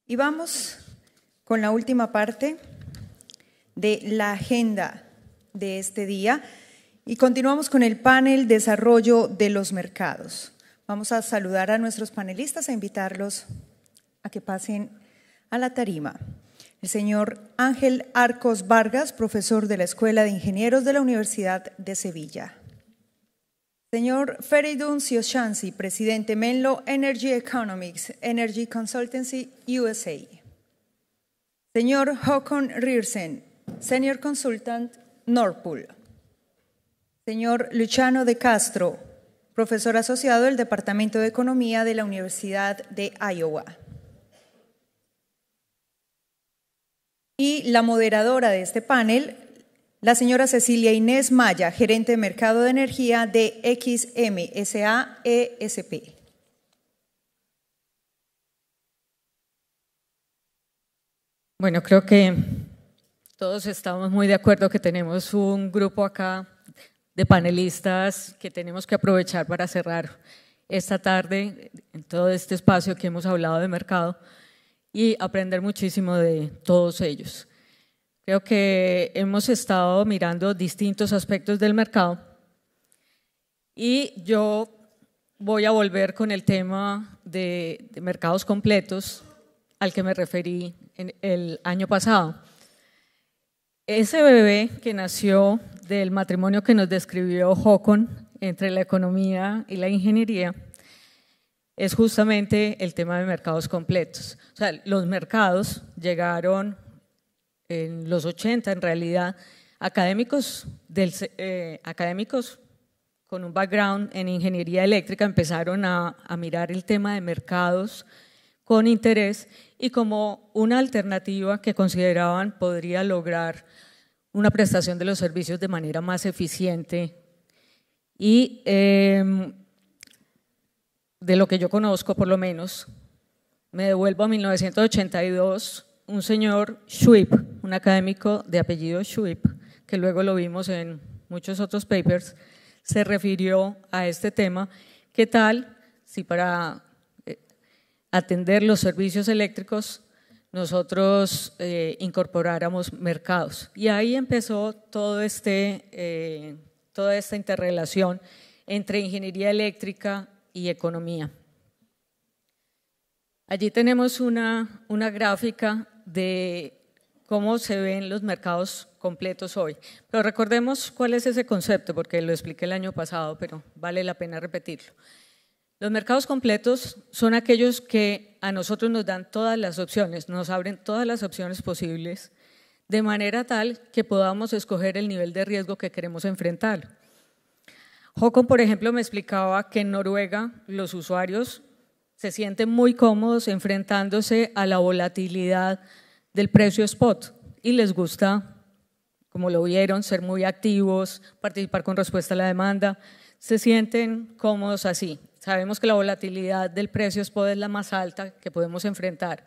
Y vamos con la última parte de la agenda de este día y continuamos con el panel Desarrollo de los Mercados. Vamos a saludar a nuestros panelistas e invitarlos a que pasen a la tarima. El señor Ángel Arcos Vargas, profesor de la Escuela de Ingenieros de la Universidad de Sevilla. Señor Feridun Sioshansi, presidente Menlo Energy Economics, Energy Consultancy USA. Señor Håkon Riersen, Senior Consultant, Norpool. Señor Luciano de Castro, profesor asociado del Departamento de Economía de la Universidad de Iowa. Y la moderadora de este panel, la señora Cecilia Inés Maya, gerente de Mercado de Energía de XMSA ESP. Bueno, creo que todos estamos muy de acuerdo que tenemos un grupo acá de panelistas que tenemos que aprovechar para cerrar esta tarde en todo este espacio que hemos hablado de mercado y aprender muchísimo de todos ellos. Creo que hemos estado mirando distintos aspectos del mercado y yo voy a volver con el tema de mercados completos al que me referí el año pasado. Ese bebé que nació del matrimonio que nos describió Håkon entre la economía y la ingeniería es justamente el tema de mercados completos. O sea, los mercados llegaron en los 80, en realidad, académicos con un background en ingeniería eléctrica empezaron a mirar el tema de mercados con interés y como una alternativa que consideraban podría lograr una prestación de los servicios de manera más eficiente y de lo que yo conozco, por lo menos, me devuelvo a 1982, un señor Schwib, un académico de apellido Schwib, que luego lo vimos en muchos otros papers, se refirió a este tema. ¿Qué tal si para atender los servicios eléctricos nosotros incorporáramos mercados? Y ahí empezó toda esta interrelación entre ingeniería eléctrica y economía. Allí tenemos una gráfica de cómo se ven los mercados completos hoy. Pero recordemos cuál es ese concepto, porque lo expliqué el año pasado, pero vale la pena repetirlo. Los mercados completos son aquellos que a nosotros nos dan todas las opciones, nos abren todas las opciones posibles, de manera tal que podamos escoger el nivel de riesgo que queremos enfrentar. Håkon, por ejemplo, me explicaba que en Noruega los usuarios se sienten muy cómodos enfrentándose a la volatilidad del precio spot y les gusta, como lo vieron, ser muy activos, participar con respuesta a la demanda, se sienten cómodos así. Sabemos que la volatilidad del precio spot es la más alta que podemos enfrentar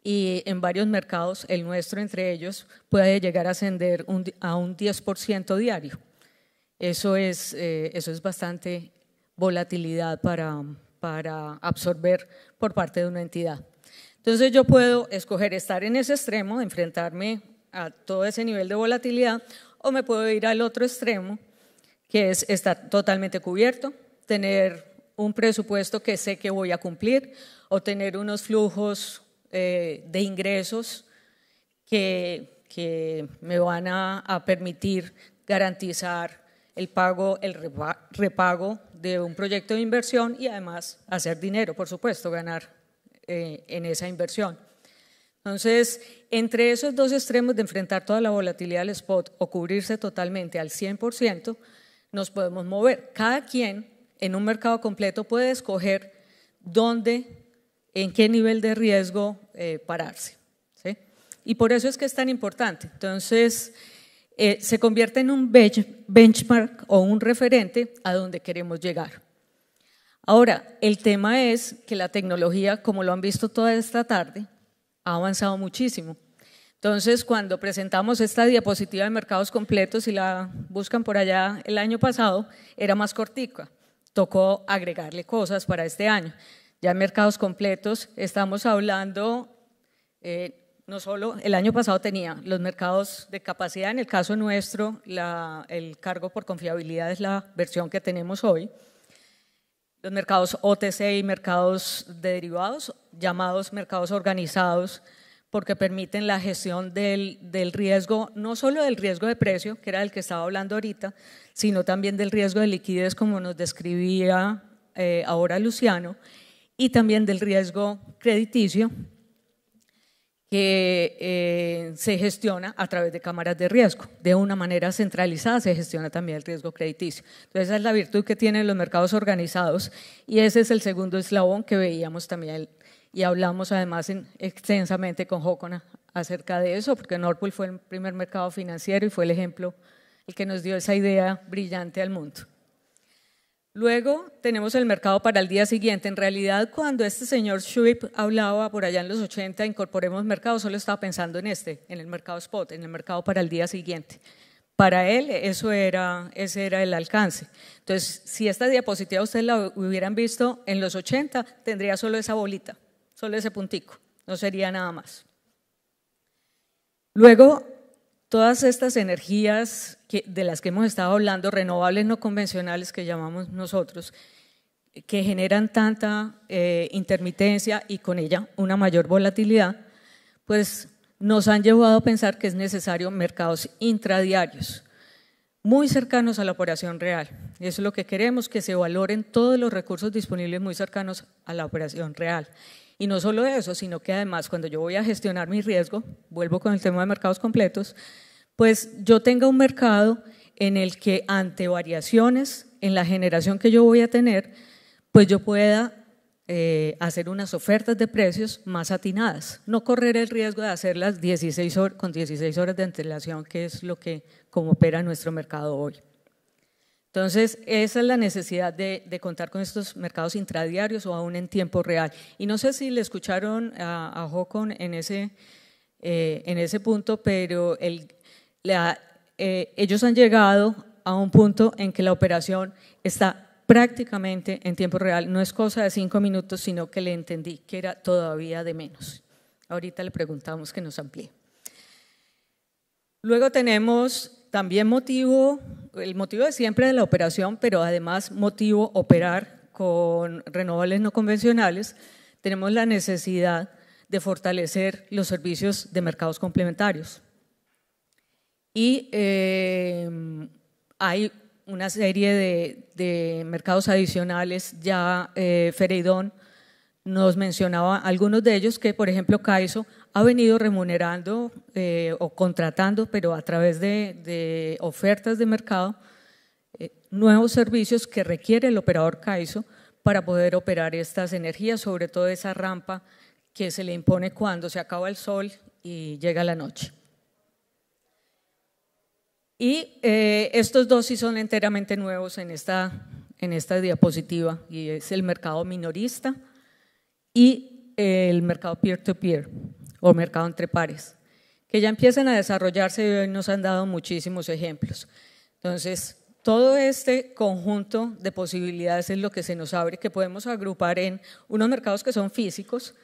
y en varios mercados, el nuestro entre ellos, puede llegar a ascender a un 10% diario. Eso es bastante volatilidad para absorber por parte de una entidad. Entonces yo puedo escoger estar en ese extremo, enfrentarme a todo ese nivel de volatilidad, o me puedo ir al otro extremo, que es estar totalmente cubierto, tener un presupuesto que sé que voy a cumplir o tener unos flujos de ingresos que me van a permitir garantizar el repago de un proyecto de inversión y además hacer dinero, por supuesto, ganar en esa inversión. Entonces, entre esos dos extremos de enfrentar toda la volatilidad del spot o cubrirse totalmente al 100%, nos podemos mover. Cada quien en un mercado completo puede escoger dónde, en qué nivel de riesgo pararse, ¿sí? Y por eso es que es tan importante. Entonces, se convierte en un benchmark o un referente a donde queremos llegar. Ahora, el tema es que la tecnología, como lo han visto toda esta tarde, ha avanzado muchísimo. Entonces, cuando presentamos esta diapositiva de mercados completos, si la buscan por allá el año pasado, era más cortica. Tocó agregarle cosas para este año. Ya en mercados completos estamos hablando no solo el año pasado tenía los mercados de capacidad, en el caso nuestro el cargo por confiabilidad es la versión que tenemos hoy, los mercados OTC y mercados de derivados, llamados mercados organizados, porque permiten la gestión del riesgo, no solo del riesgo de precio, que era el que estaba hablando ahorita, sino también del riesgo de liquidez, como nos describía ahora Luciano, y también del riesgo crediticio, que se gestiona a través de cámaras de riesgo. De una manera centralizada se gestiona también el riesgo crediticio. Entonces esa es la virtud que tienen los mercados organizados y ese es el segundo eslabón que veíamos también y hablamos además extensamente con Håkon acerca de eso, porque Nord Pool fue el primer mercado financiero y fue el ejemplo el que nos dio esa idea brillante al mundo. Luego tenemos el mercado para el día siguiente. En realidad, cuando este señor Schwab hablaba por allá en los 80, incorporemos mercados, solo estaba pensando en el mercado spot, en el mercado para el día siguiente. Para él ese era el alcance. Entonces, si esta diapositiva ustedes la hubieran visto en los 80, tendría solo esa bolita, solo ese puntico, no sería nada más. Luego, todas estas energías de las que hemos estado hablando, renovables no convencionales que llamamos nosotros, que generan tanta intermitencia y con ella una mayor volatilidad, pues nos han llevado a pensar que es necesario mercados intradiarios, muy cercanos a la operación real. Eso es lo que queremos, que se valoren todos los recursos disponibles muy cercanos a la operación real. Y no solo eso, sino que además cuando yo voy a gestionar mi riesgo, vuelvo con el tema de mercados completos, pues yo tenga un mercado en el que ante variaciones en la generación que yo voy a tener, pues yo pueda hacer unas ofertas de precios más atinadas, no correr el riesgo de hacerlas con 16 horas de antelación, que es lo que como opera nuestro mercado hoy. Entonces, esa es la necesidad de contar con estos mercados intradiarios o aún en tiempo real. Y no sé si le escucharon a Håkon en ese punto, pero ellos han llegado a un punto en que la operación está prácticamente en tiempo real. No es cosa de 5 minutos, sino que le entendí que era todavía de menos. Ahorita le preguntamos que nos amplíe. Luego tenemos también el motivo de siempre de la operación, pero además motivo operar con renovables no convencionales. Tenemos la necesidad de fortalecer los servicios de mercados complementarios. Y hay una serie de mercados adicionales, ya Fereidón nos mencionaba algunos de ellos que, por ejemplo, CAISO ha venido remunerando o contratando, pero a través de ofertas de mercado, nuevos servicios que requiere el operador CAISO para poder operar estas energías, sobre todo esa rampa que se le impone cuando se acaba el sol y llega la noche. Y estos dos sí son enteramente nuevos en esta diapositiva, y es el mercado minorista y el mercado peer-to-peer o mercado entre pares, que ya empiezan a desarrollarse y hoy nos han dado muchísimos ejemplos. Entonces, todo este conjunto de posibilidades es lo que se nos abre, que podemos agrupar en unos mercados que son físicos,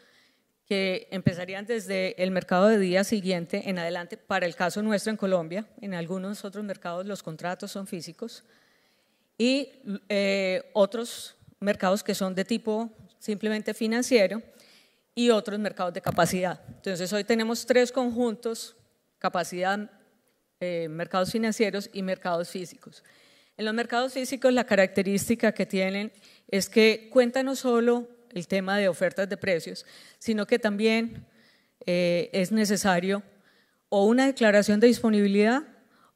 que empezarían desde el mercado de día siguiente en adelante, para el caso nuestro en Colombia. En algunos otros mercados los contratos son físicos, y otros mercados que son de tipo simplemente financiero y otros mercados de capacidad. Entonces hoy tenemos 3 conjuntos: capacidad, mercados financieros y mercados físicos. En los mercados físicos la característica que tienen es que cuenta no solo el tema de ofertas de precios, sino que también es necesario o una declaración de disponibilidad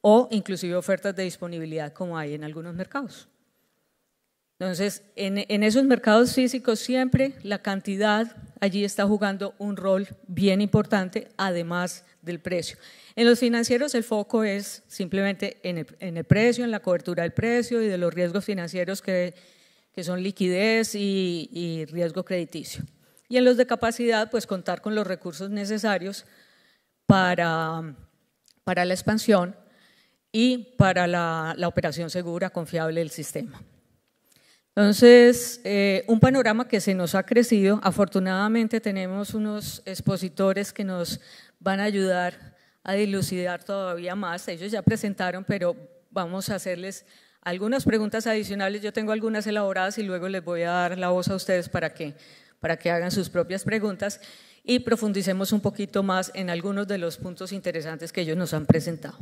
o inclusive ofertas de disponibilidad, como hay en algunos mercados. Entonces, en esos mercados físicos siempre la cantidad allí está jugando un rol bien importante, además del precio. En los financieros el foco es simplemente en el precio, en la cobertura del precio y de los riesgos financieros que son liquidez y riesgo crediticio. Y en los de capacidad, pues contar con los recursos necesarios para la expansión y para la operación segura, confiable del sistema. Entonces, un panorama que se nos ha crecido. Afortunadamente tenemos unos expositores que nos van a ayudar a dilucidar todavía más. Ellos ya presentaron, pero vamos a hacerles algunas preguntas adicionales. Yo tengo algunas elaboradas y luego les voy a dar la voz a ustedes para que hagan sus propias preguntas y profundicemos un poquito más en algunos de los puntos interesantes que ellos nos han presentado.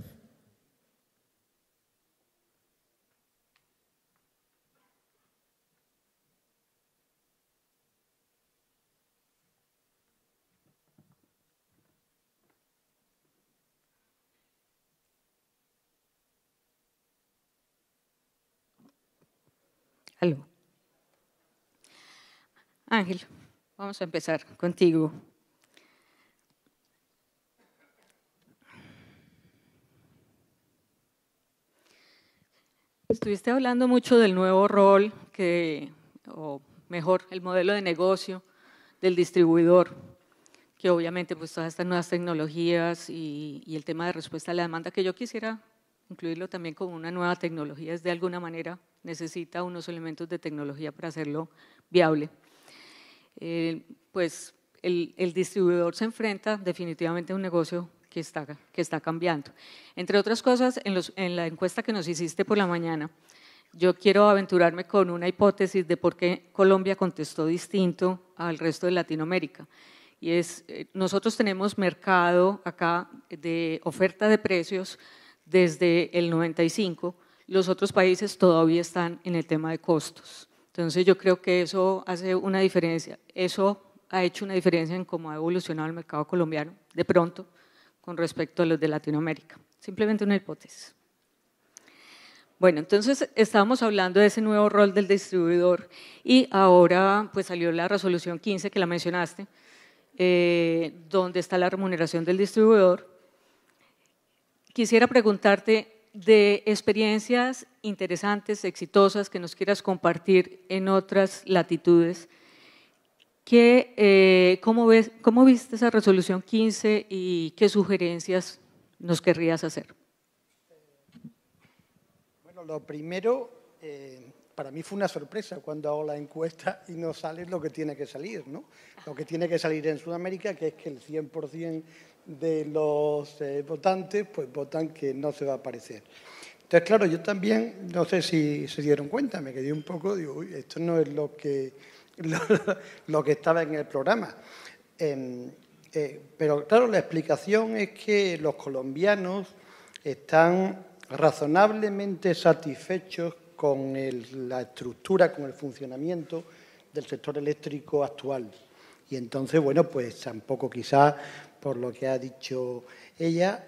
Aló. Ángel, vamos a empezar contigo. Estuviste hablando mucho del nuevo rol, o mejor, el modelo de negocio del distribuidor, que obviamente pues todas estas nuevas tecnologías y el tema de respuesta a la demanda, que yo quisiera incluirlo también como una nueva tecnología, es de alguna manera necesita unos elementos de tecnología para hacerlo viable. Pues el distribuidor se enfrenta definitivamente a un negocio que está cambiando. Entre otras cosas, en la encuesta que nos hiciste por la mañana, yo quiero aventurarme con una hipótesis de por qué Colombia contestó distinto al resto de Latinoamérica. Y es, nosotros tenemos mercado acá de oferta de precios desde el 95, los otros países todavía están en el tema de costos. Entonces yo creo que eso hace una diferencia, eso ha hecho una diferencia en cómo ha evolucionado el mercado colombiano de pronto con respecto a los de Latinoamérica. Simplemente una hipótesis. Bueno, entonces estábamos hablando de ese nuevo rol del distribuidor y ahora pues salió la resolución 15 que la mencionaste, donde está la remuneración del distribuidor. Quisiera preguntarte de experiencias interesantes, exitosas, que nos quieras compartir en otras latitudes. ¿Cómo viste esa resolución 15 y qué sugerencias nos querrías hacer? Bueno, lo primero, para mí fue una sorpresa cuando hago la encuesta y no sale lo que tiene que salir, ¿no? Lo que tiene que salir en Sudamérica, que es que el 100% de los votantes pues votan que no se va a aparecer. Entonces, claro, yo también, no sé si se dieron cuenta, me quedé un poco, digo, uy, esto no es lo que estaba en el programa. Pero claro, la explicación es que los colombianos están razonablemente satisfechos con la estructura, con el funcionamiento del sector eléctrico actual. Y entonces, bueno, pues tampoco quizás, por lo que ha dicho ella,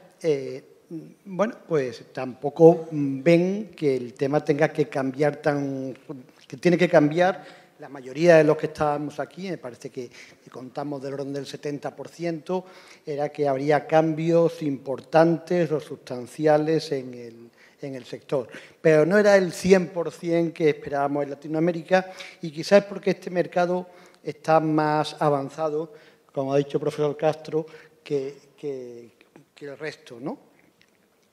bueno, pues tampoco ven que el tema tenga que cambiar que tiene que cambiar. La mayoría de los que estábamos aquí, me parece que contamos del orden del 70%, era que habría cambios importantes o sustanciales en el sector. Pero no era el 100% que esperábamos en Latinoamérica y quizás es porque este mercado está más avanzado, como ha dicho el profesor Castro, que el resto, ¿no?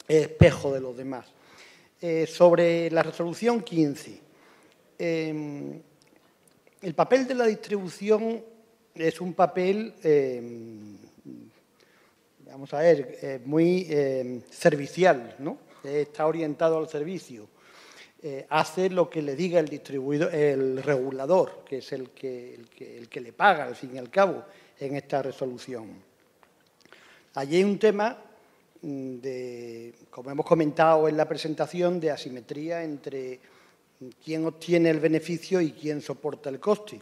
Es espejo de los demás. Sobre la resolución 15, el papel de la distribución es un papel, vamos a ver, muy servicial, ¿no? Está orientado al servicio. Hace lo que le diga el distribuidor, el regulador, que es el que le paga, al fin y al cabo, en esta resolución. Allí hay un tema como hemos comentado en la presentación, de asimetría entre quién obtiene el beneficio y quién soporta el coste.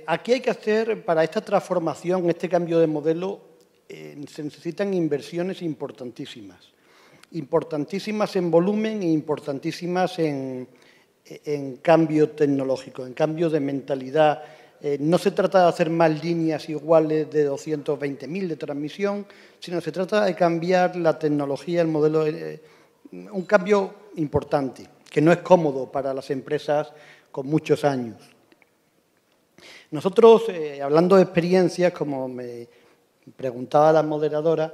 Aquí hay que hacer, para esta transformación, este cambio de modelo, se necesitan inversiones importantísimas. Importantísimas en volumen e importantísimas en cambio tecnológico, en cambio de mentalidad. No se trata de hacer más líneas iguales de 220.000 de transmisión, sino se trata de cambiar la tecnología, el modelo, un cambio importante, que no es cómodo para las empresas con muchos años. Nosotros, hablando de experiencias, como me preguntaba la moderadora,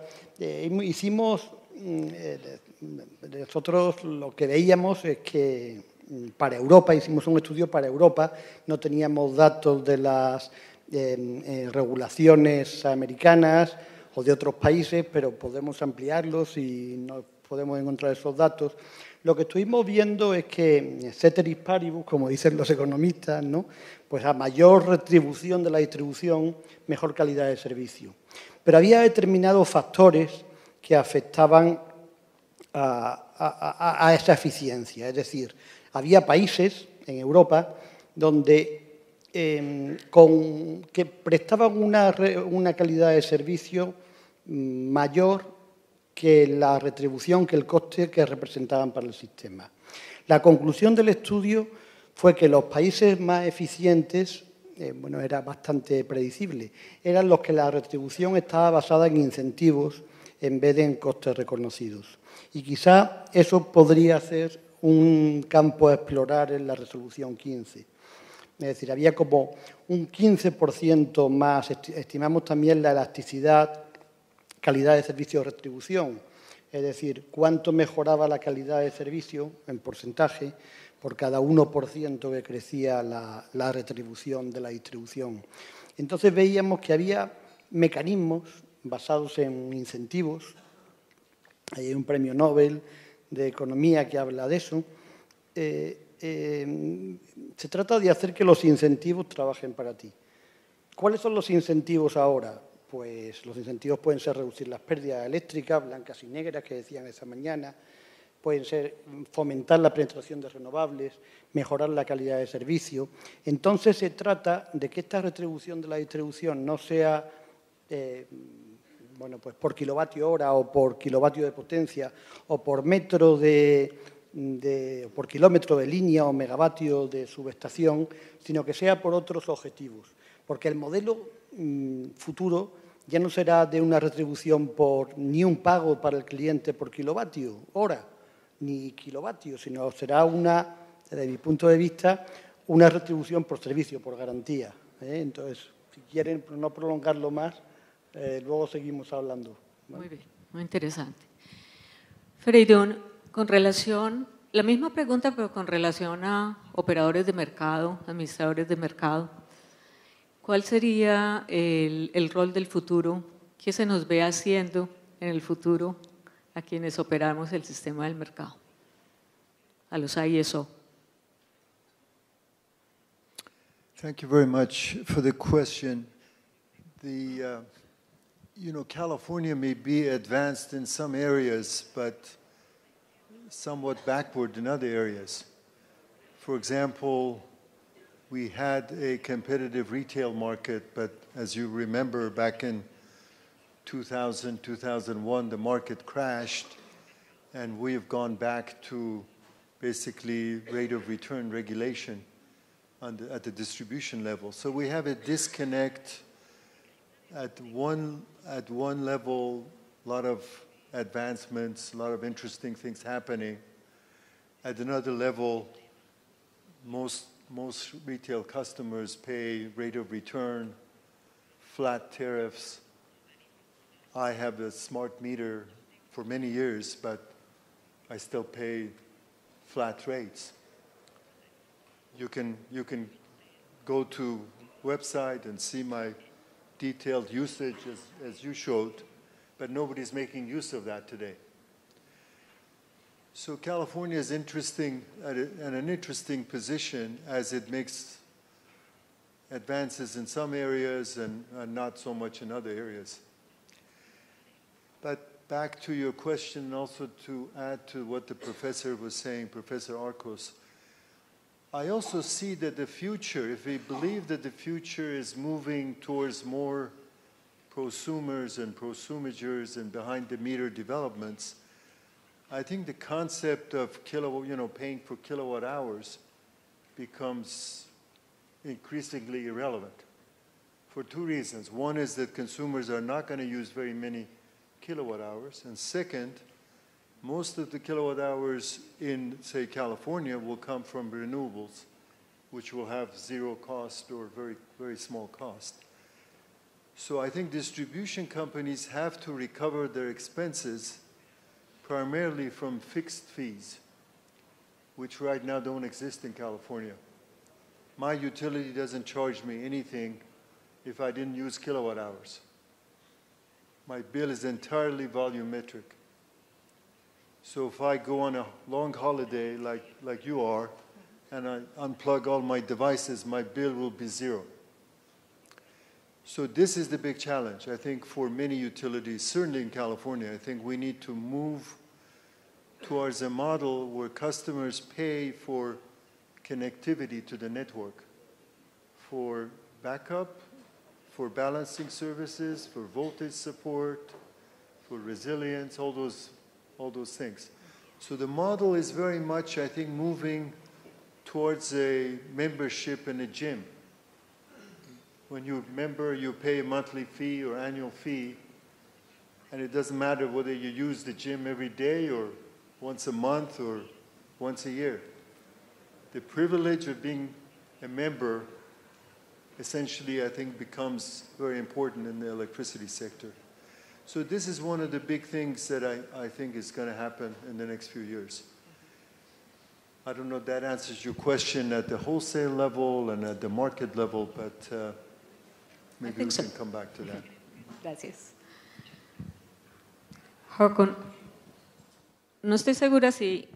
nosotros lo que veíamos es que para Europa, hicimos un estudio para Europa, no teníamos datos de las regulaciones americanas o de otros países, pero podemos ampliarlos y nos podemos encontrar esos datos. Lo que estuvimos viendo es que ceteris paribus, como dicen los economistas, ¿no? Pues a mayor retribución de la distribución, mejor calidad de servicio. Pero había determinados factores que afectaban a esa eficiencia. Es decir, había países en Europa donde que prestaban una calidad de servicio mayor que la retribución, que el coste que representaban para el sistema. La conclusión del estudio fue que los países más eficientes, bueno, era bastante predecible, eran los que la retribución estaba basada en incentivos en vez de en costes reconocidos. Y quizá eso podría ser un campo a explorar en la resolución 15. Es decir, había como un 15% más, estimamos también la elasticidad, calidad de servicio o retribución, es decir, cuánto mejoraba la calidad de servicio en porcentaje por cada 1% que crecía la retribución de la distribución. Entonces veíamos que había mecanismos basados en incentivos. Hay un premio Nobel de Economía que habla de eso. Se trata de hacer que los incentivos trabajen para ti. ¿Cuáles son los incentivos ahora? Pues los incentivos pueden ser reducir las pérdidas eléctricas, blancas y negras, que decían esta mañana, pueden ser fomentar la penetración de renovables, mejorar la calidad de servicio. Entonces se trata de que esta retribución de la distribución no sea bueno, pues por kilovatio hora o por kilovatio de potencia o por metro por kilómetro de línea o megavatio de subestación, sino que sea por otros objetivos. Porque el modelo futuro ya no será de una retribución ni un pago para el cliente por kilovatio hora, ni kilovatio, sino será desde mi punto de vista, una retribución por servicio, por garantía. Entonces, si quieren no prolongarlo más, luego seguimos hablando. Muy bien, muy interesante. Freidón, con relación, la misma pregunta, pero con relación a operadores de mercado, administradores de mercado, ¿cuál sería el rol del futuro? ¿Qué se nos ve haciendo en el futuro a quienes operamos el sistema del mercado? A los ISO. Thank you very much for the question. California may be advanced in some areas, but somewhat backward in other areas. For example, we had a competitive retail market, but as you remember, back in 2000, 2001, the market crashed, and we have gone back to basically rate of return regulation at the distribution level. So we have a disconnect at one level, a lot of advancements, a lot of interesting things happening. At another level, most retail customers pay rate of return, flat tariffs. I have a smart meter for many years, but I still pay flat rates. You can go to website and see my detailed usage as you showed, but nobody's making use of that today. So California is interesting at an interesting position as it makes advances in some areas and not so much in other areas. But back to your question, and also to add to what the professor was saying, Professor Arcos, I also see that the future, if we believe that the future is moving towards more prosumers and prosumagers and behind-the-meter developments, I think the concept of paying for kilowatt hours becomes increasingly irrelevant for two reasons. One is that consumers are not going to use very many kilowatt hours, and second, most of the kilowatt hours in, say, California will come from renewables, which will have zero cost or very, very small cost. So I think distribution companies have to recover their expenses primarily from fixed fees. which right now don't exist in California. My utility doesn't charge me anything if I didn't use kilowatt hours. My bill is entirely volumetric. So if I go on a long holiday like you are, and I unplug all my devices, my bill will be zero. So this is the big challenge, I think, for many utilities, certainly in California. I think we need to move towards a model where customers pay for connectivity to the network, for backup, for balancing services, for voltage support, for resilience, all those things. So the model is very much, I think, moving towards a membership in a gym. When you're a member, you pay a monthly fee or annual fee, and it doesn't matter whether you use the gym every day or once a month or once a year. The privilege of being a member essentially, I think, becomes very important in the electricity sector. So this is one of the big things that I think is going to happen in the next few years. I don't know if that answers your question at the wholesale level and at the market level, but maybe we can come back to that. Gracias. Håkon, no estoy segura si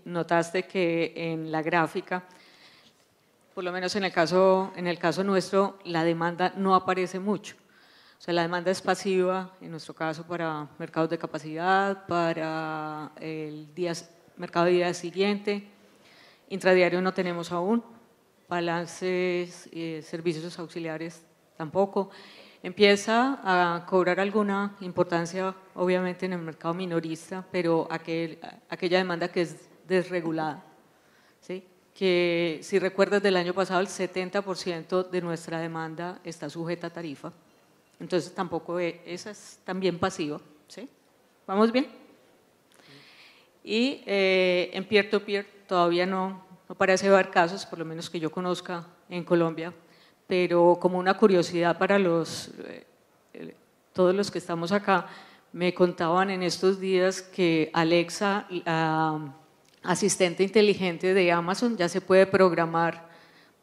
notaste que en la gráfica, por lo menos en el caso nuestro, la demanda no aparece mucho. O sea, la demanda es pasiva, en nuestro caso, para mercados de capacidad, para el mercado de día siguiente. Intradiario no tenemos aún, balances, servicios auxiliares tampoco. Empieza a cobrar alguna importancia, obviamente, en el mercado minorista, pero aquella demanda que es desregulada, ¿sí? Que si recuerdas del año pasado, el 70% de nuestra demanda está sujeta a tarifa. Entonces, tampoco esa es también pasiva, ¿sí? ¿Vamos bien? Y en peer-to-peer todavía no parece haber casos, por lo menos que yo conozca en Colombia, pero como una curiosidad para todos los que estamos acá, me contaban en estos días que Alexa, la asistente inteligente de Amazon, ya se puede programar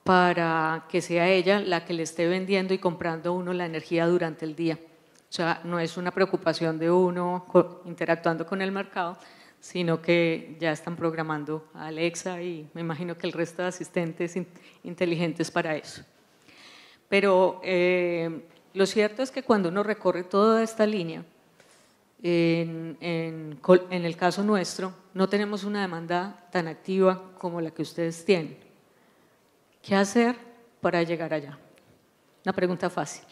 para que sea ella la que le esté vendiendo y comprando a uno la energía durante el día. O sea, no es una preocupación de uno interactuando con el mercado, sino que ya están programando a Alexa y me imagino que el resto de asistentes inteligentes para eso. Pero lo cierto es que cuando uno recorre toda esta línea, en el caso nuestro, no tenemos una demanda tan activa como la que ustedes tienen. ¿Qué hacer para llegar allá? Una pregunta fácil.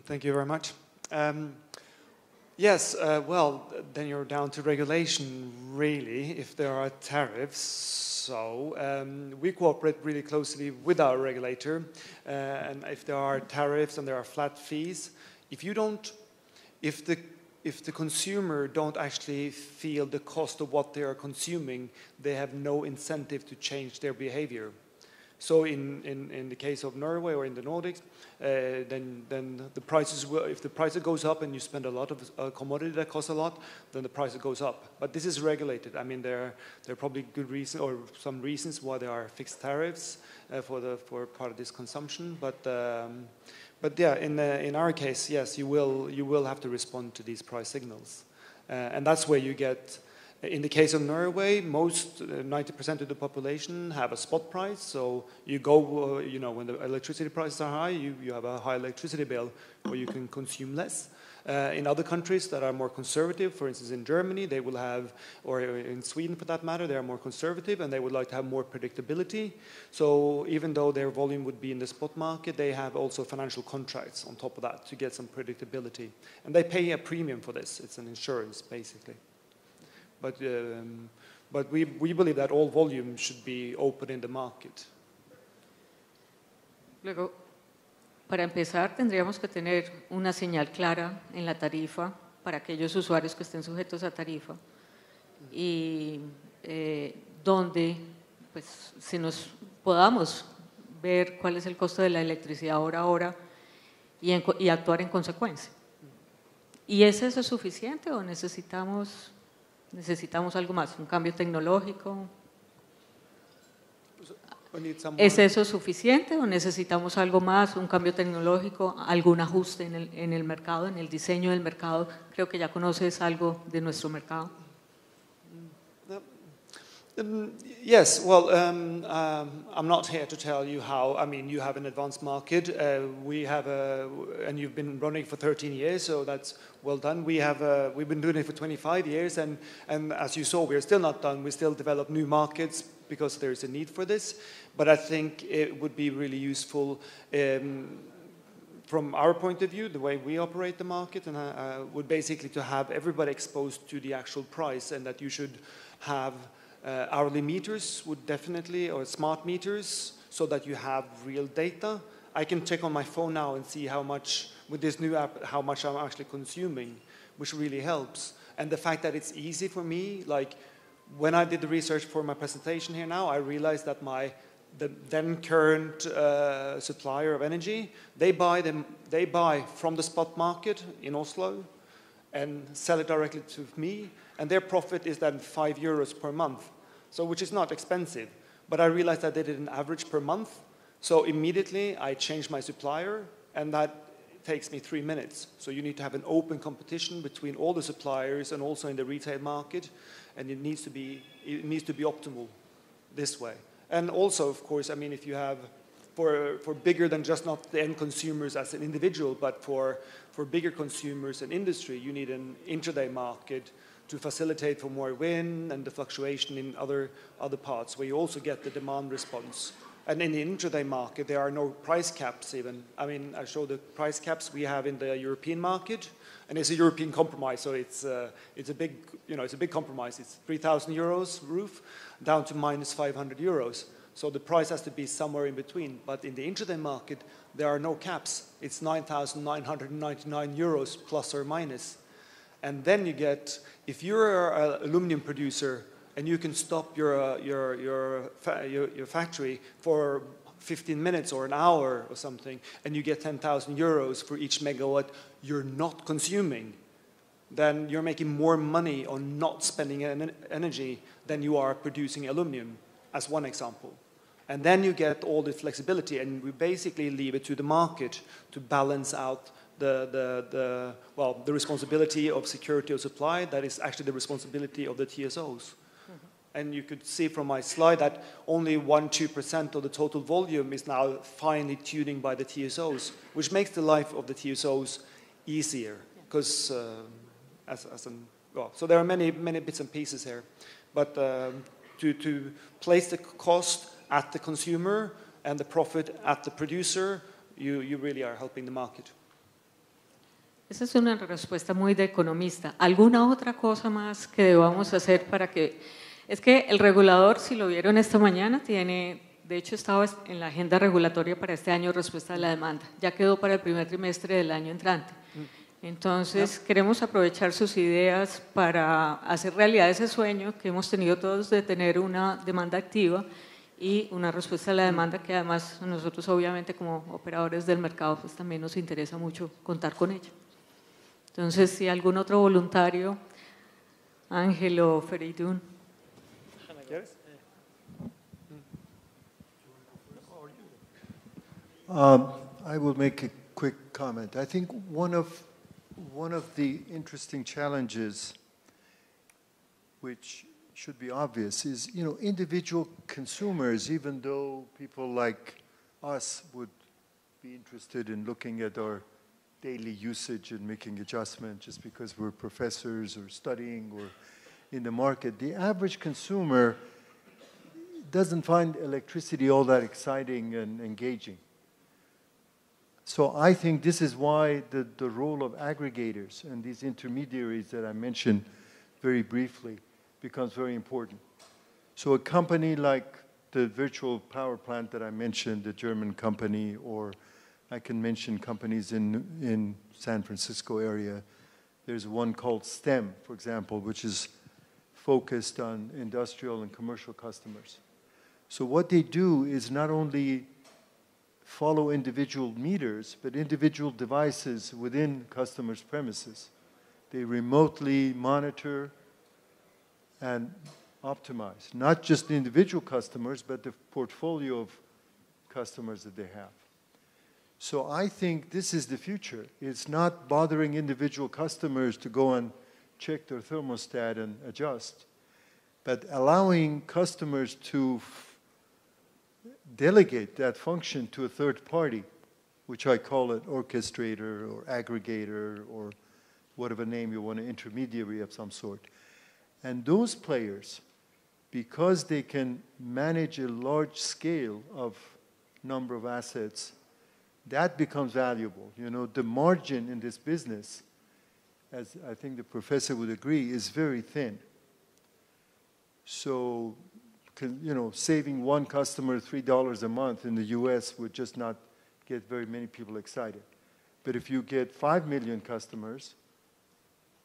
Thank you very much. Yes, well, then you're down to regulation, really, if there are tariffs. So we cooperate really closely with our regulator, and if there are tariffs and there are flat fees, if the consumer don't actually feel the cost of what they are consuming, they have no incentive to change their behavior. So in the case of Norway or in the Nordics, then the prices will, if the price goes up and you spend a lot of a commodity that costs a lot, then the price goes up. But this is regulated. I mean, there are probably good reasons or some reasons why there are fixed tariffs for part of this consumption. But yeah, in our case, yes, you will have to respond to these price signals, and that's where you get. In the case of Norway, most 90% of the population have a spot price. So you go, when the electricity prices are high, you have a high electricity bill, or you can consume less. In other countries that are more conservative, for instance, in Germany, they will have, or in Sweden for that matter, they are more conservative and they would like to have more predictability. So even though their volume would be in the spot market, they have also financial contracts on top of that to get some predictability. And they pay a premium for this. It's an insurance, basically. But we believe that all volume should be open in the market. Luego, para empezar, tendríamos que tener una señal clara en la tarifa para aquellos usuarios que estén sujetos a tarifa y donde pues, podamos ver cuál es el costo de la electricidad hora a hora y actuar en consecuencia. ¿Y es eso suficiente o necesitamos algo más? ¿Un cambio tecnológico? ¿Es eso suficiente o necesitamos algo más, un cambio tecnológico, algún ajuste en el mercado, en el diseño del mercado? Creo que ya conoces algo de nuestro mercado. Yes, well, I'm not here to tell you how. I mean, you have an advanced market. We have and you've been running for 13 years, so that's well done. We've been doing it for 25 years, and as you saw, we're still not done. We still develop new markets because there's a need for this. But I think it would be really useful. From our point of view, the way we operate the market, and would basically to have everybody exposed to the actual price, and that you should have hourly meters would definitely, or smart meters, so that you have real data. I can check on my phone now and see how much, with this new app, how much I'm actually consuming, which really helps. And the fact that it's easy for me, like when I did the research for my presentation here now, I realized that the then current supplier of energy, they buy from the spot market in Oslo and sell it directly to me, and their profit is then €5 per month, so which is not expensive. But I realized that they did an average per month, so immediately I changed my supplier, and that takes me 3 minutes. So you need to have an open competition between all the suppliers and also in the retail market, and it needs to be optimal this way. And also, of course, I mean, if you have for bigger than just not the end consumers as an individual, but for bigger consumers and industry, you need an intraday market to facilitate for more wind and the fluctuation in other parts, where you also get the demand response. And in the intraday market, there are no price caps even. I mean, I showed the price caps we have in the European market, and it's a European compromise, so it's a big compromise. It's €3,000 roof down to minus €500. So the price has to be somewhere in between. But in the intraday market, there are no caps. It's €9,999 plus or minus. And then you get, if you're an aluminum producer and you can stop your factory for 15 minutes or an hour or something, and you get €10,000 for each megawatt you're not consuming, then you're making more money on not spending energy than you are producing aluminum, as one example. And then you get all the flexibility, and we basically leave it to the market to balance out the responsibility of security of supply. That is actually the responsibility of the TSOs. And you could see from my slide that only 1-2% of the total volume is now finely tuning by the TSOs, which makes the life of the TSOs easier. Because, so there are many bits and pieces here. But to place the cost at the consumer and the profit at the producer, you really are helping the market. Esa es una respuesta muy de economista. ¿Alguna otra cosa más que debamos hacer para que... Es que el regulador, si lo vieron esta mañana, de hecho estaba en la agenda regulatoria para este año respuesta a la demanda. Ya quedó para el primer trimestre del año entrante. Entonces, queremos aprovechar sus ideas para hacer realidad ese sueño que hemos tenido todos de tener una demanda activa y una respuesta a la demanda que además a nosotros obviamente como operadores del mercado pues también nos interesa mucho contar con ella. Entonces, si algún otro voluntario, Ángel o Feridun. I will make a quick comment. I think one of the interesting challenges, which should be obvious, is individual consumers. Even though people like us would be interested in looking at our daily usage and making adjustments, just because we're professors or studying or in the market, the average consumer doesn't find electricity all that exciting and engaging. So I think this is why the role of aggregators and these intermediaries that I mentioned very briefly becomes very important. So a company like the virtual power plant that I mentioned, the German company, or I can mention companies in San Francisco area. There's one called STEM, for example, which is focused on industrial and commercial customers. So what they do is not only follow individual meters, but individual devices within customers' premises. They remotely monitor and optimize, not just the individual customers, but the portfolio of customers that they have. So I think this is the future. It's not bothering individual customers to go and check their thermostat and adjust, but allowing customers to delegate that function to a third party, which I call an orchestrator or aggregator or whatever name you want, an intermediary of some sort. And those players, because they can manage a large scale of number of assets, that becomes valuable. You know, the margin in this business, as I think the professor would agree, is very thin. So, you know, saving one customer $3 a month in the US would just not get very many people excited. But if you get 5 million customers,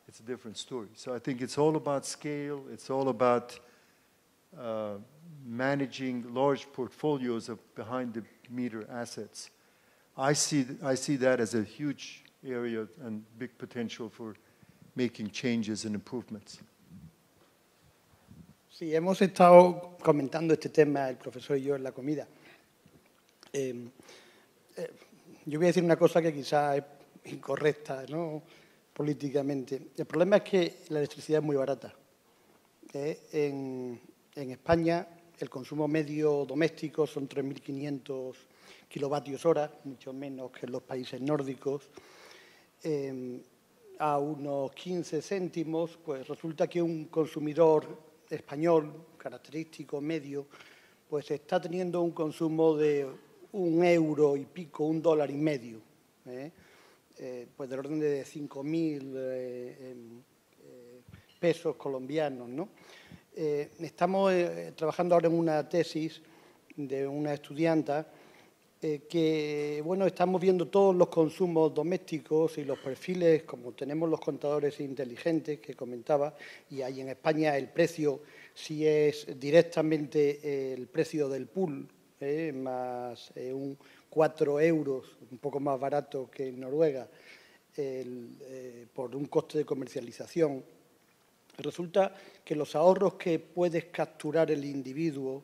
it's a different story. So I think it's all about scale. It's all about managing large portfolios of behind-the-meter assets. I see that as a huge area and big potential for making changes and improvements. Sí, hemos estado comentando este tema el profesor y yo en la comida. Yo voy a decir una cosa que quizás es incorrecta, ¿no?, políticamente. El problema es que la electricidad es muy barata. En España el consumo medio doméstico son 3.500 kilovatios hora, mucho menos que en los países nórdicos. A unos 15 céntimos, pues resulta que un consumidor español, característico, medio, pues está teniendo un consumo de €1 y pico, $1.50, pues del orden de 5.000 pesos colombianos, ¿no? Estamos trabajando ahora en una tesis de una estudianta que, bueno, estamos viendo todos los consumos domésticos y los perfiles, como tenemos los contadores inteligentes que comentaba, y ahí en España el precio, si es directamente el precio del pool, más un 4 euros, un poco más barato que en Noruega, por un coste de comercialización, resulta que los ahorros que puedes capturar el individuo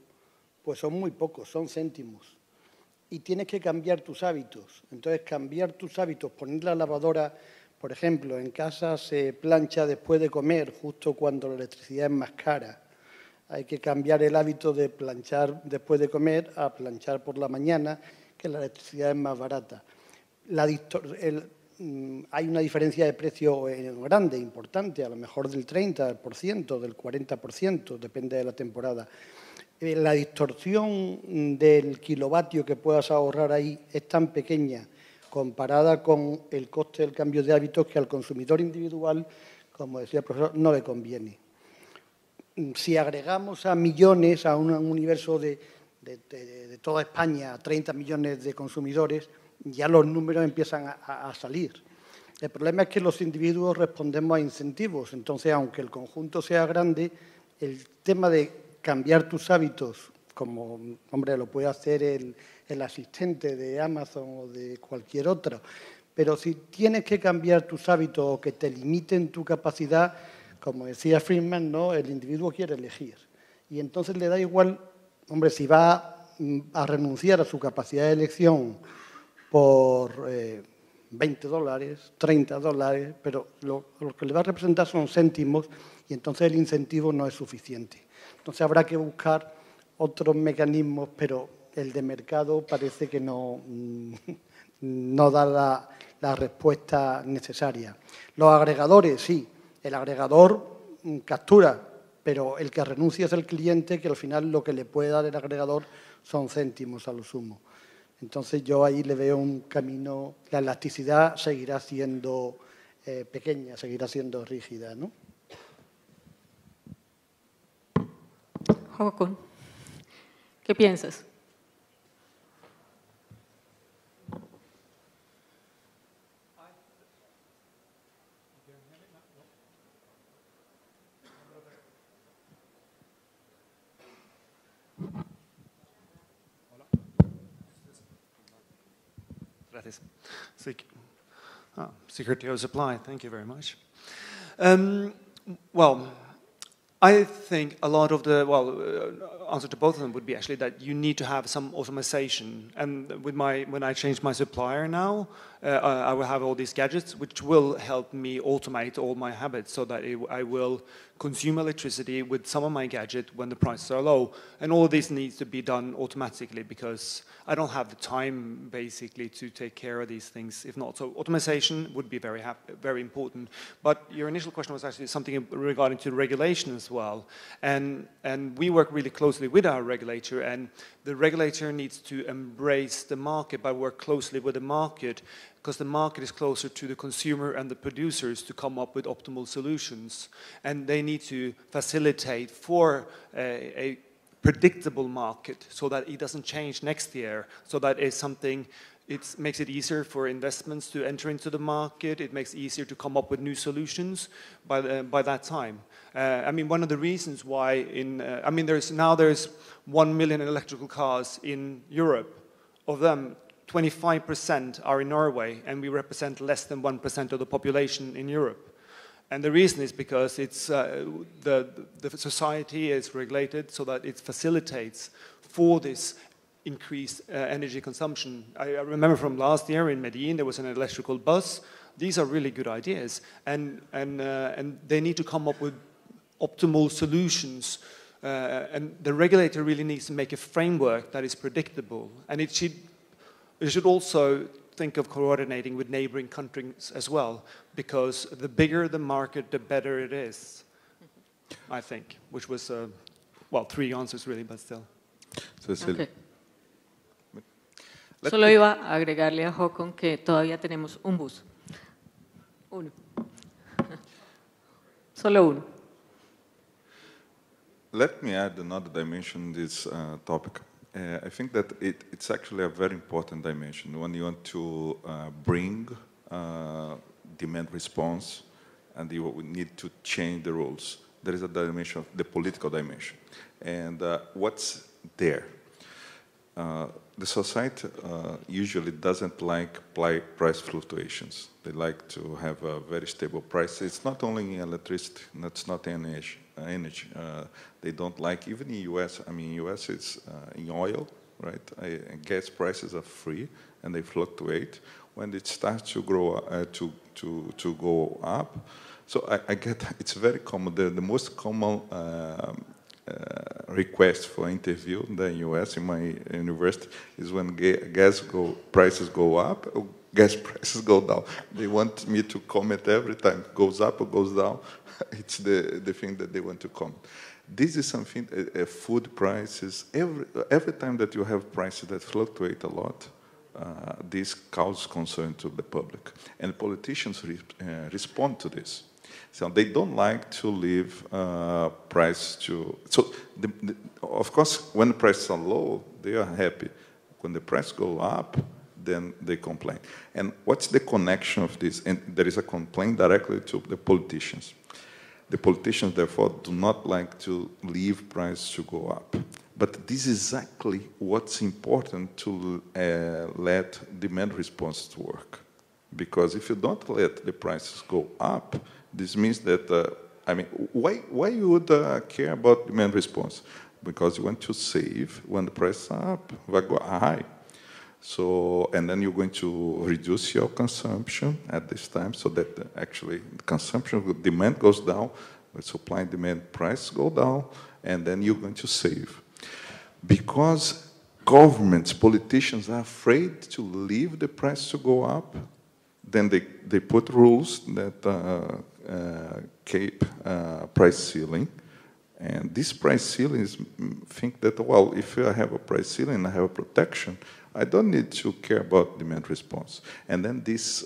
pues son muy pocos, son céntimos. Y tienes que cambiar tus hábitos. Entonces, cambiar tus hábitos, poner la lavadora, por ejemplo, en casa se plancha después de comer, justo cuando la electricidad es más cara. Hay que cambiar el hábito de planchar después de comer a planchar por la mañana, que la electricidad es más barata. Hay una diferencia de precio grande, importante, a lo mejor del 30%, del 40%, depende de la temporada. La distorsión del kilovatio que puedas ahorrar ahí es tan pequeña comparada con el coste del cambio de hábitos que al consumidor individual, como decía el profesor, no le conviene. Si agregamos a millones, a un universo de toda España, 30 millones de consumidores, ya los números empiezan a salir. El problema es que los individuos respondemos a incentivos. Entonces, aunque el conjunto sea grande, el tema de cambiar tus hábitos, como, hombre, lo puede hacer el asistente de Amazon o de cualquier otro, pero si tienes que cambiar tus hábitos o que te limiten tu capacidad, como decía Friedman, ¿no?, el individuo quiere elegir. Y entonces le da igual, hombre, si va a renunciar a su capacidad de elección por $20, $30, pero lo que le va a representar son céntimos y entonces el incentivo no es suficiente. Entonces habrá que buscar otros mecanismos, pero el de mercado parece que no da la respuesta necesaria. Los agregadores, sí, el agregador captura, pero el que renuncia es el cliente, que al final lo que le puede dar el agregador son céntimos a lo sumo. Entonces yo ahí le veo un camino, la elasticidad seguirá siendo pequeña, seguirá siendo rígida, ¿no? Håkon, ¿qué piensas? Gracias. Security of supply, thank you very much. Well, I think a lot of the, answer to both of them would be actually that you need to have some automation. And with when I change my supplier now, I will have all these gadgets which will help me automate all my habits so that I will consume electricity with some of my gadgets when the prices are low. And all of this needs to be done automatically because I don't have the time basically to take care of these things if not. So automation would be very important. But your initial question was actually something regarding to regulation as well. And we work really closely with our regulator, and the regulator needs to embrace the market by work closely with the market, because the market is closer to the consumer and the producers to come up with optimal solutions. And they need to facilitate for a predictable market so that it doesn't change next year, so that it's something, it makes it easier for investments to enter into the market, it makes it easier to come up with new solutions by that time. I mean, one of the reasons why there's 1 million electrical cars in Europe. Of them, 25% are in Norway, and we represent less than 1% of the population in Europe. And the reason is because it's the society is regulated so that it facilitates for this increased energy consumption. I remember from last year in Medellin there was an electrical bus. These are really good ideas, and they need to come up with optimal solutions. And the regulator really needs to make a framework that is predictable, and it should also think of coordinating with neighboring countries as well, because the bigger the market, the better it is, I think, which was, 3 answers really, but still. Okay. Solo iba a agregarle a Håkon que todavía tenemos un bus. Uno. Solo uno. Let me add another dimension to this topic. I think that it's actually a very important dimension when you want to bring demand response and you need to change the rules. There is a dimension, the political dimension. And what's there? The society usually doesn't like price fluctuations. They like to have a very stable price. It's not only in electricity, that's not energy. They don't like, even in US, I mean, US it's in oil, right? Gas prices are free and they fluctuate. When it starts to grow, to go up, so I get, it's very common, the most common request for interview in the US in my university is when gas prices go up, or gas prices go down. They want me to comment every time, goes up or goes down. It's the thing that they want to comment. This is something, food prices, every time that you have prices that fluctuate a lot, this causes concern to the public. And politicians respond to this. So they don't like to leave price to... So, of course, when the prices are low, they are happy. When the price go up, then they complain. And what's the connection of this? And there is a complaint directly to the politicians. The politicians, therefore, do not like to leave prices to go up. But this is exactly what's important to let demand response to work. Because if you don't let the prices go up, this means that, I mean, why you would care about demand response? Because you want to save when the prices are up, will go high. So, and then you're going to reduce your consumption at this time so that actually the consumption, demand goes down, the supply and demand price go down, and then you're going to save. Because governments, politicians are afraid to leave the price to go up, then they put rules that keep price ceiling. And this price ceiling is think that, well, if I have a price ceiling, I have a protection, I don't need to care about demand response. And then this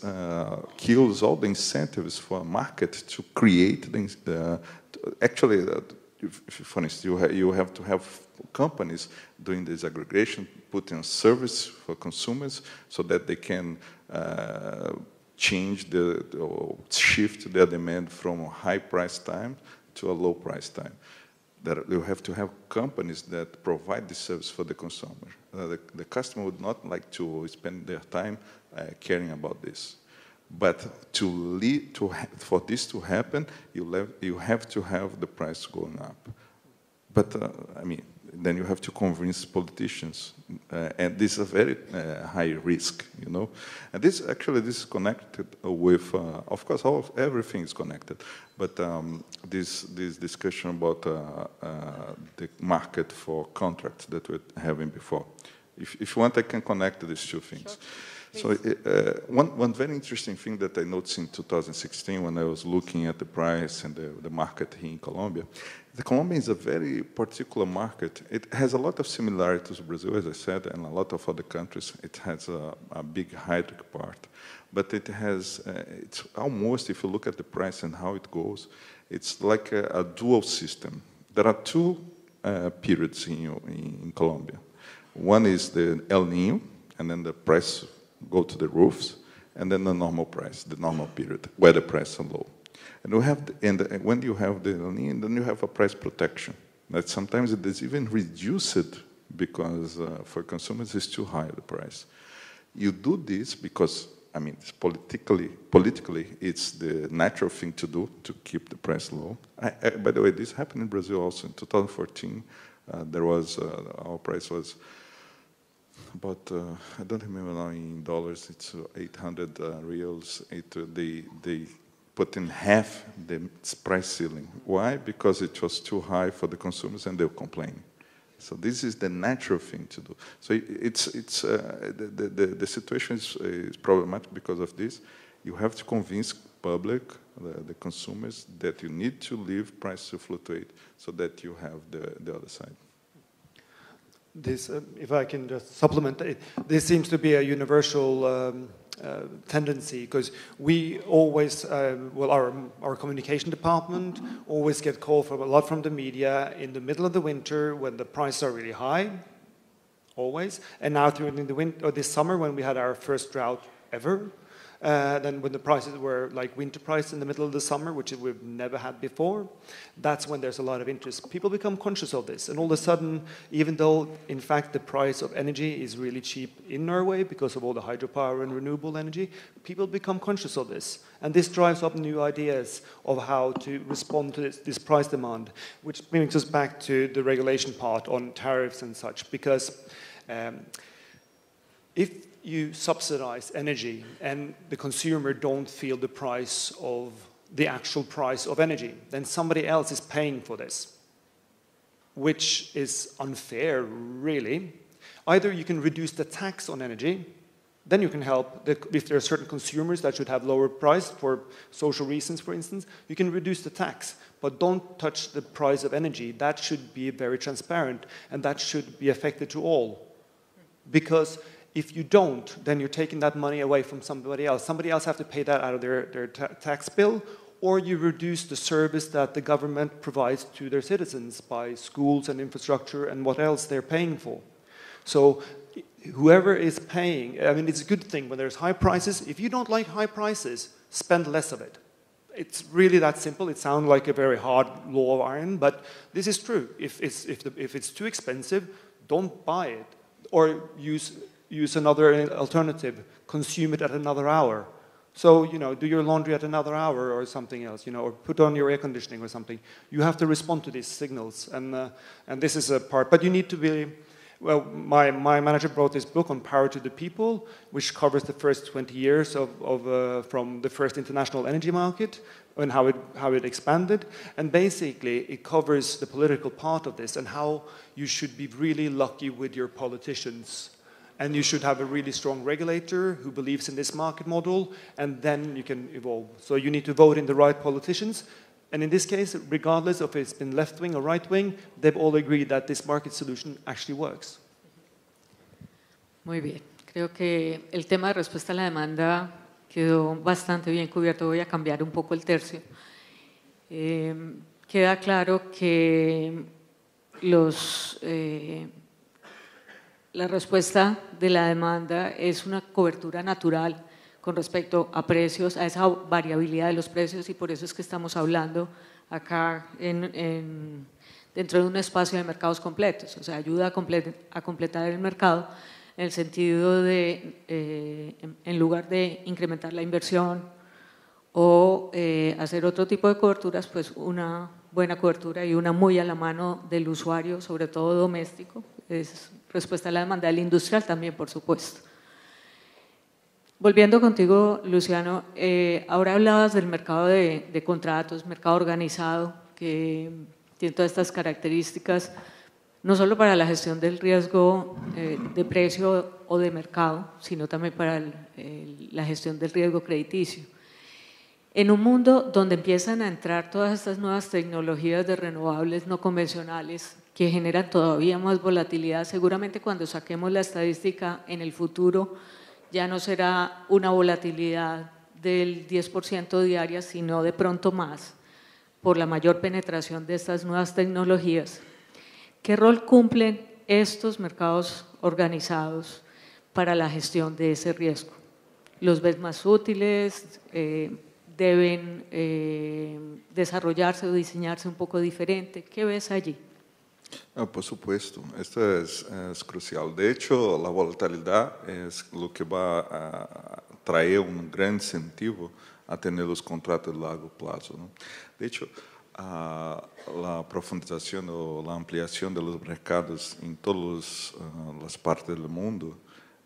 kills all the incentives for a market to create actually, for instance, you have to have companies doing this aggregation, putting a service for consumers so that they can change or shift their demand from a high price time to a low price time. That you have to have companies that provide the service for the consumer. The customer would not like to spend their time caring about this. But for this to happen, you have to have the price going up. But I mean, then you have to convince politicians, and this is a very high risk, you know. And this is connected with, of course, everything is connected. But this discussion about the market for contracts that we were having before. If you want, I can connect these two things. Sure. So one very interesting thing that I noticed in 2016 when I was looking at the price and the market here in Colombia, the Colombia is a very particular market. It has a lot of similarities to Brazil, as I said, and a lot of other countries. It has a big hydric part. But it has, it's almost, if you look at the price and how it goes, it's like a dual system. There are two periods in Colombia. One is the El Niño, and then the price go to the roofs, and then the normal price, the normal period, where the prices are low. And we have, when you have the El Niño, then you have a price protection. That sometimes it is even reduced because for consumers it's too high the price. You do this because, I mean, it's politically, it's the natural thing to do to keep the price low. By the way, this happened in Brazil also in 2014. There was our price was about I don't remember now in dollars. It's 800 reals. They put in half the price ceiling. Why? Because it was too high for the consumers, and they were complaining. So this is the natural thing to do. So the situation is problematic because of this. You have to convince public, the consumers, that you need to leave prices to fluctuate so that you have the other side. This, if I can just supplement it, this seems to be a universal tendency, because we always, our communication department always get called for a lot from the media in the middle of the winter when the prices are really high, always. And now during the winter, or this summer when we had our first drought ever, then when the prices were like winter price in the middle of the summer, which we've never had before, that's when there's a lot of interest. People become conscious of this, and all of a sudden, even though in fact the price of energy is really cheap in Norway because of all the hydropower and renewable energy, people become conscious of this. And this drives up new ideas of how to respond to this price demand, which brings us back to the regulation part on tariffs and such, because if you subsidize energy and the consumer don't feel the price of the actual price of energy, then somebody else is paying for this, which is unfair, really. Either you can reduce the tax on energy, then you can help, if there are certain consumers that should have lower price for social reasons, for instance, you can reduce the tax, but don't touch the price of energy. That should be very transparent, and that should be affected to all. Because if you don't, then you're taking that money away from somebody else. Somebody else has to pay that out of their tax bill, or you reduce the service that the government provides to their citizens by schools and infrastructure and what else they're paying for. So whoever is paying, I mean, it's a good thing when there's high prices. If you don't like high prices, spend less of it. It's really that simple. It sounds like a very hard law of iron, but this is true. If it's too expensive, don't buy it, or use another alternative, consume it at another hour. So, you know, do your laundry at another hour or something else, you know, or put on your air conditioning or something. You have to respond to these signals, and this is a part. But you need to be, well, my manager wrote this book on Power to the People, which covers the first 20 years from the first international energy market and how it expanded. And basically, it covers the political part of this and how you should be really lucky with your politicians. And you should have a really strong regulator who believes in this market model, and then you can evolve. So you need to vote in the right politicians. And in this case, regardless of if it's been left-wing or right-wing, they've all agreed that this market solution actually works. Muy bien. Creo que el tema de respuesta a la demanda quedó bastante bien cubierto. Voy a cambiar un poco el tercio. Queda claro que la respuesta de la demanda es una cobertura natural con respecto a precios, a esa variabilidad de los precios, y por eso es que estamos hablando acá dentro de un espacio de mercados completos, o sea, ayuda a completar el mercado en el sentido de, en lugar de incrementar la inversión o hacer otro tipo de coberturas, pues una buena cobertura y una muy a la mano del usuario, sobre todo doméstico, es respuesta a la demanda del industrial también, por supuesto. Volviendo contigo, Luciano, ahora hablabas del mercado de contratos, mercado organizado, que tiene todas estas características, no solo para la gestión del riesgo de precio o de mercado, sino también para la gestión del riesgo crediticio. En un mundo donde empiezan a entrar todas estas nuevas tecnologías de renovables no convencionales que generan todavía más volatilidad, seguramente cuando saquemos la estadística en el futuro ya no será una volatilidad del 10% diaria, sino de pronto más, por la mayor penetración de estas nuevas tecnologías. ¿Qué rol cumplen estos mercados organizados para la gestión de ese riesgo? ¿Los ves más útiles? ¿Deben desarrollarse o diseñarse un poco diferente? ¿Qué ves allí? Por supuesto, esto es crucial. De hecho, la volatilidad es lo que va a traer un gran incentivo a tener los contratos de largo plazo, ¿no? De hecho, la profundización o la ampliación de los mercados en todas las partes del mundo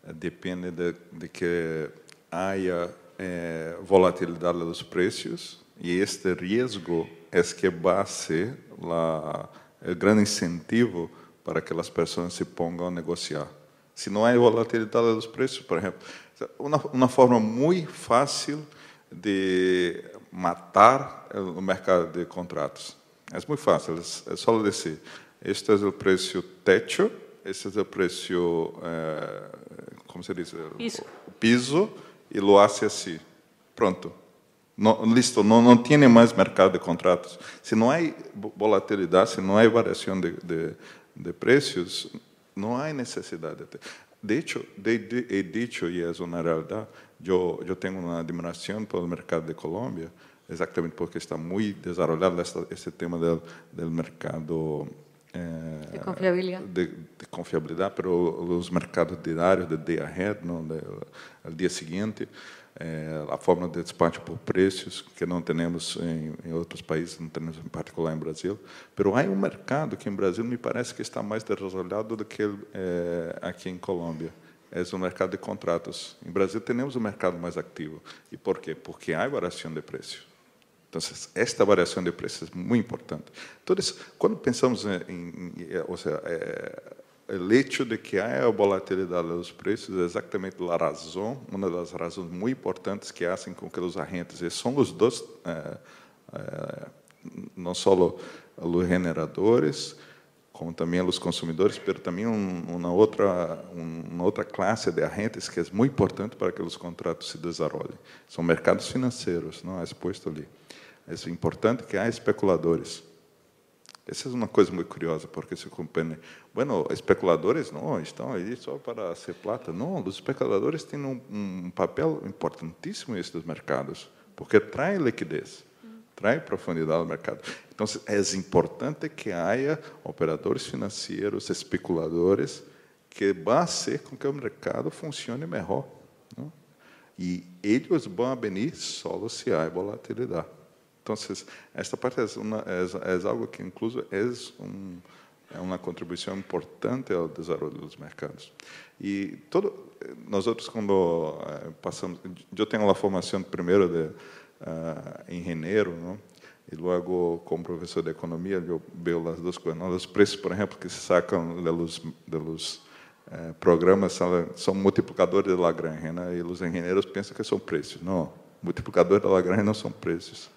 depende de que haya volatilidad de los precios, y este riesgo es que va a ser el gran incentivo para que las personas se pongan a negociar. Si no hay volatilidad de los precios, por ejemplo, una forma muy fácil de matar el mercado de contratos. Es muy fácil, es solo decir, este es el precio techo, este es el precio, ¿cómo se dice? Piso, y lo hace así. Pronto. No, listo, no tiene más mercado de contratos. Si no hay volatilidad, si no hay variación de precios, no hay necesidad de... De hecho, he dicho, y es una realidad, yo tengo una admiración por el mercado de Colombia, exactamente porque está muy desarrollado este tema del mercado de confiabilidad. De confiabilidad, pero los mercados diarios, de day ahead, ¿no? Al día siguiente, a forma de despacho por precios, que não temos em outros países, não temos em particular em Brasil. Mas há um mercado que em Brasil me parece que está mais desenvolvido do que aqui em Colômbia. É o mercado de contratos. Em Brasil temos um mercado mais ativo. E por quê? Porque há variação de preço. Então, esta variação de preços é muito importante. Então, quando pensamos ou seja, o hecho de que há volatilidade dos preços é exatamente a razão, uma das razões muito importantes que fazem com que os agentes, e são os dois, não só os generadores, como também os consumidores, mas também uma outra classe de agentes que é muito importante para que os contratos se desenvolvam. São mercados financeiros, não é exposto ali. É importante que há especuladores. Essa é uma coisa muito curiosa, porque se compreende, bueno, especuladores não estão aí só para ser plata. Não, os especuladores têm um papel importantíssimo nesses mercados, porque traz liquidez, traz profundidade ao mercado. Então, é importante que haja operadores financeiros, especuladores, que vão fazer com que o mercado funcione melhor, não? E eles vão vir só se há volatilidade. Então, esta parte é algo que, incluso, é uma contribuição importante ao desenvolvimento dos mercados. E nós outros, quando passamos, eu tenho a formação primeiro em engenheiro, não? E logo, como professor de economia, eu vejo as duas coisas. Os preços, por exemplo, que se sacam dos programas são multiplicadores de Lagrange, né? E os engenheiros pensam que são preços. Não, multiplicadores de Lagrange não são preços.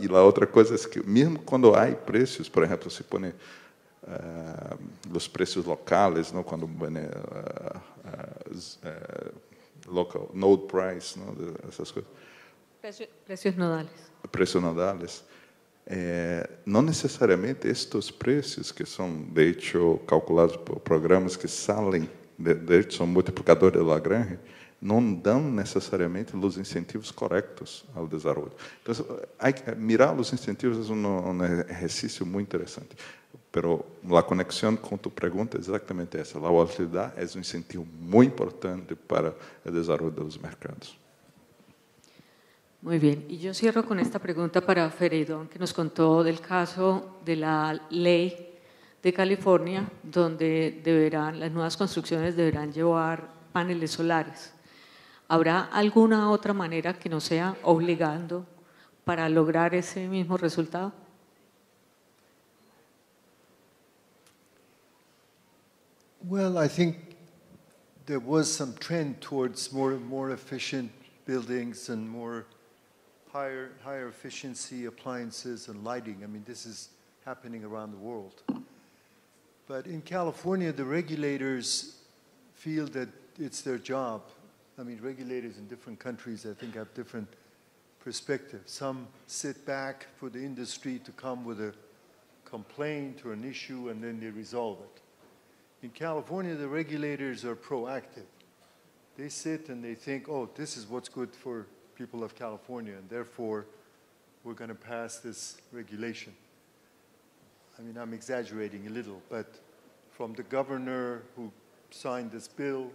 E a outra coisa é que, mesmo quando há preços, por exemplo, se põe os preços locais, não, quando local node price, não, essas coisas. Preços nodales. Preços nodales. Não necessariamente estes preços, que são, de hecho, calculados por programas que saem, de hecho, são multiplicadores de Lagrange, não dão necessariamente os incentivos corretos ao desenvolvimento. Então, mirar os incentivos é um exercício muito interessante. Pero a conexão com tu pergunta é exatamente essa. A volatilidade é incentivo muito importante para o desenvolvimento dos mercados. Muy bien, y yo cierro con esta pregunta para Fereidón, que nos contó del caso de la ley de California, donde las nuevas construcciones deberán llevar paneles solares. ¿Habrá alguna otra manera que no sea obligando para lograr ese mismo resultado? Well, I think there was some trend towards more efficient buildings and more higher efficiency appliances and lighting. I mean, this is happening around the world. But in California, the regulators feel that it's their job. I mean, regulators in different countries, I think, have different perspectives. Some sit back for the industry to come with a complaint or an issue, and then they resolve it. In California, the regulators are proactive. They sit and they think, oh, this is what's good for people of California, and therefore we're going to pass this regulation. I mean, I'm exaggerating a little, but from the governor who signed this bill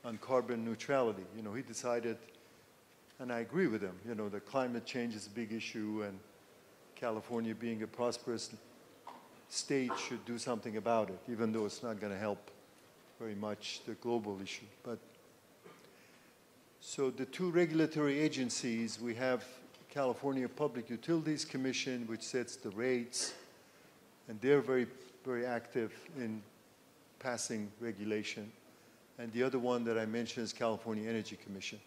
on carbon neutrality, you know, he decided, and I agree with him, you know, that climate change is a big issue, and California, being a prosperous state, should do something about it, even though it's not going to help very much the global issue. But so the two regulatory agencies, we have California Public Utilities Commission, which sets the rates, and they're very, very active in passing regulation. And the other one that I mentioned is California Energy Commission.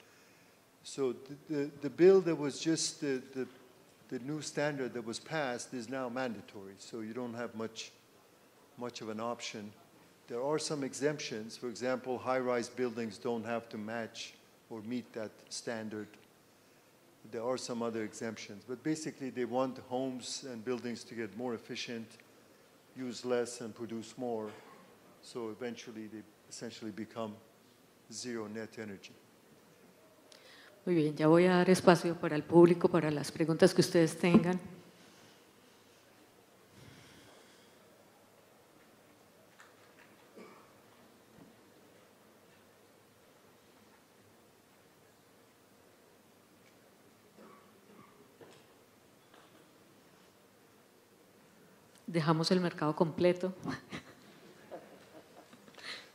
So the bill that was just the new standard that was passed is now mandatory, so you don't have much of an option. There are some exemptions. For example, high-rise buildings don't have to match or meet that standard. There are some other exemptions, but basically they want homes and buildings to get more efficient, use less and produce more, so eventually they essentially become zero net energy. Muy bien, ya voy a dar espacio para el público, para las preguntas que ustedes tengan. Dejamos el mercado completo.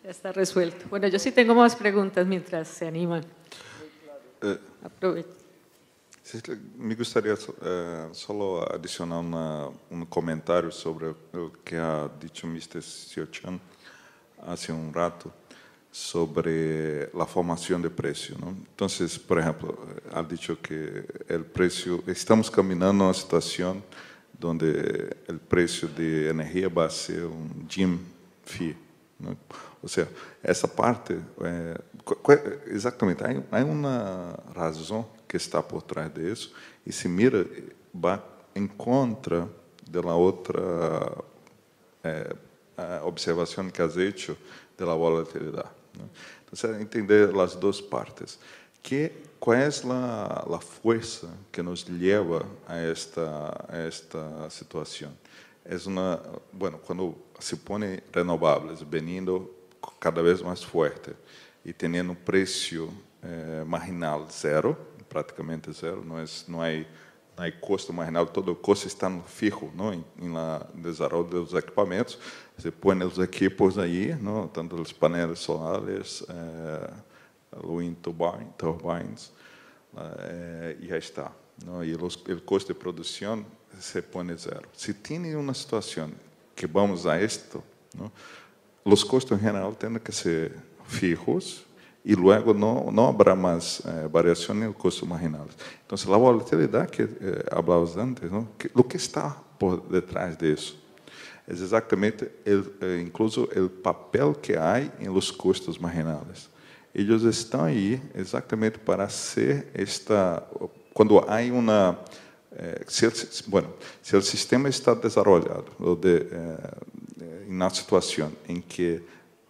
Ya está resuelto. Bueno, yo sí tengo más preguntas mientras se animan. Aprovecho. Me gostaria só adicionar comentário sobre o que ha dicho Mr. Xiao-Chan hace un rato sobre a formação de preço, ¿no? Entonces, por exemplo, ha dicho que el precio, estamos caminhando a uma situação donde el precio de energía va a ser un gym fee, ¿no? O sea, essa parte, exatamente, há uma razão que está por trás disso, e se mira, vai em contra da outra observação que has hecho da volatilidade, ¿no? Então, entender as duas partes. Qual é a força que nos leva a esta situação? Quando se põe renováveis, vindo cada vez mais forte e tendo preço marginal zero, praticamente zero, não há custo marginal, todo o custo está no fijo, não, em desenvolvimento dos equipamentos, se põe os equipos aí, não, tanto os painéis solares, wind turbines, e já está, não, e o custo de produção se põe zero. Se tem uma situação que vamos a isto, não, os custos em geral têm que ser fijos e logo não haverá mais variação nos custos marginais. Então, a volatilidade que falávamos antes, não, o que está por detrás disso é exatamente incluso o papel que há em los custos marginais. Eles estão aí exatamente para ser quando há uma se o sistema está desenvolvido em uma situação em que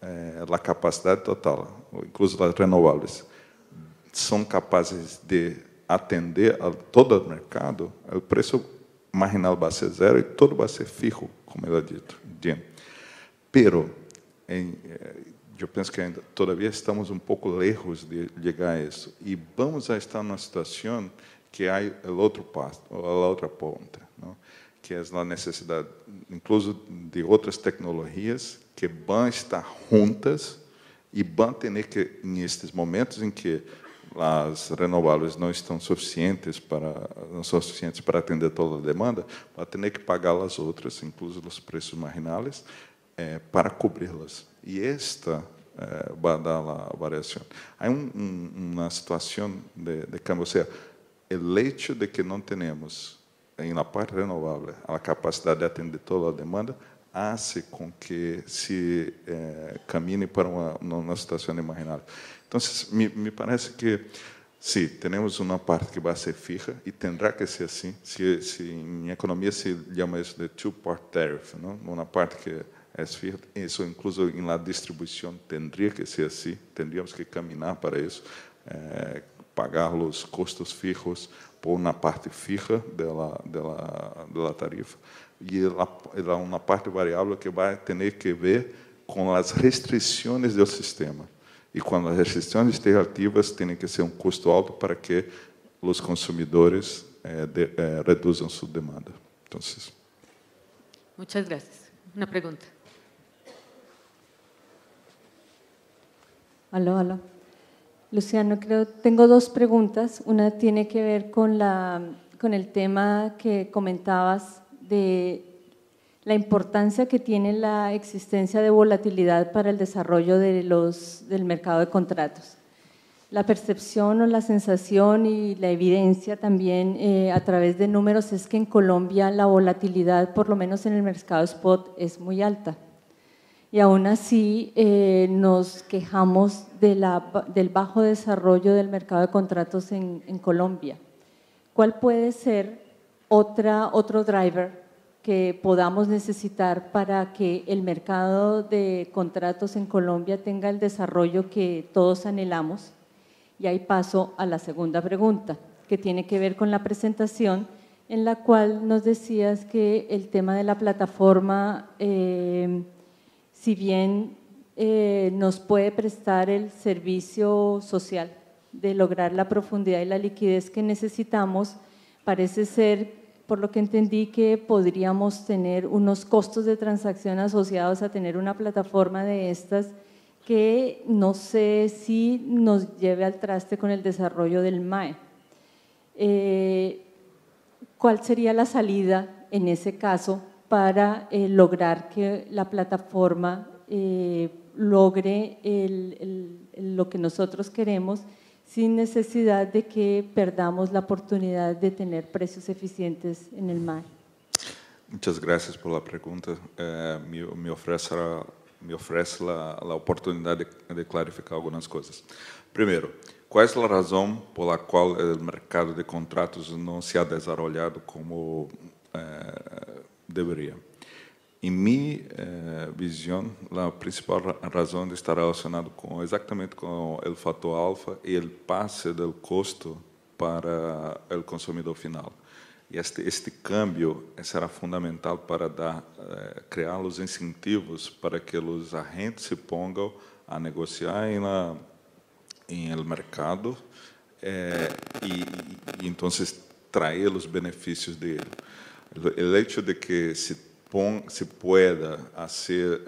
a capacidade total, incluso as renováveis, são capazes de atender a todo o mercado, o preço marginal vai ser zero e todo vai ser fijo, como ele ha dito. Bien. Pero, eu penso que ainda, todavia estamos um pouco lejos de chegar a isso. E vamos a estar numa situação que há o outro passo, a outra ponta, não? Que é a necessidade, incluso de outras tecnologias que vão estar juntas e vão ter que, nestes momentos em que as renováveis não são suficientes para atender toda a demanda, vai ter que pagar as outras, incluso os preços marginais, para cobri-las. E esta vai dar a variação. Há uma situação de cambio, ou seja, o hecho de que não temos na parte renovável a capacidade de atender toda a demanda hace com que se caminhe para uma situação imaginária. Então, me parece que sim, temos uma parte que vai ser fija e terá que ser assim. Se em economia se chama isso de two-part tariff, não? Uma parte que é fija, isso incluso em la distribuição teria que ser assim. Teríamos que caminhar para isso, pagar os custos fijos por uma parte fija da tarifa e uma parte variável que vai ter que ver com as restrições do sistema. E quando as restrições estejam ativas, tem que ser um custo alto para que os consumidores reduzam sua demanda. Então, muchas gracias. Una pregunta. Aló. Luciano, tengo dos preguntas. Una tiene que ver con el tema que comentabas de la importancia que tiene la existencia de volatilidad para el desarrollo del mercado de contratos. La percepción o la sensación y la evidencia también a través de números es que en Colombia la volatilidad, por lo menos en el mercado spot, es muy alta. Y aún así nos quejamos del bajo desarrollo del mercado de contratos en Colombia. ¿Cuál puede ser otro driver que podamos necesitar para que el mercado de contratos en Colombia tenga el desarrollo que todos anhelamos? Y ahí paso a la segunda pregunta, que tiene que ver con la presentación, en la cual nos decías que el tema de la plataforma, si bien nos puede prestar el servicio social de lograr la profundidad y la liquidez que necesitamos, parece ser, por lo que entendí, que podríamos tener unos costos de transacción asociados a tener una plataforma de estas que no sé si nos lleve al traste con el desarrollo del MAE. ¿Cuál sería la salida en ese caso para lograr que la plataforma logre lo que nosotros queremos sin necesidad de que perdamos la oportunidad de tener precios eficientes en el MAE? Muchas gracias por la pregunta. Me ofrece a oportunidade de clarificar algumas coisas. Primeiro, qual é a razão por qual o mercado de contratos não se ha desenvolvido como deveria? Em minha visão, a principal razão está relacionada exatamente com o fator alfa e o passe do custo para o consumidor final. E este câmbio será fundamental para criar os incentivos para que os agentes se ponham a negociar em el mercado e então trazer os benefícios dele. O hecho de que se pueda fazer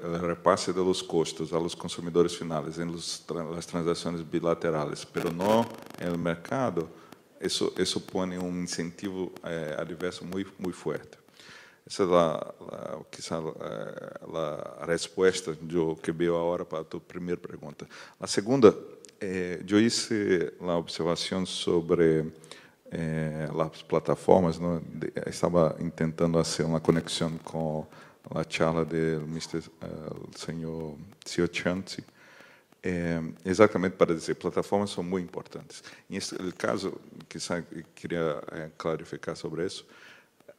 o repasse dos custos a los consumidores finais em las transações bilaterais, mas não no mercado, isso põe incentivo adverso muito forte. Essa é quizá a resposta que veio agora para a tua primeira pergunta. A segunda, eu hice a observação sobre as plataformas, não? Estava tentando fazer uma conexão com a charla do senhor Chanti, exatamente para dizer, plataformas são muito importantes. No caso, quizá queria clarificar sobre isso.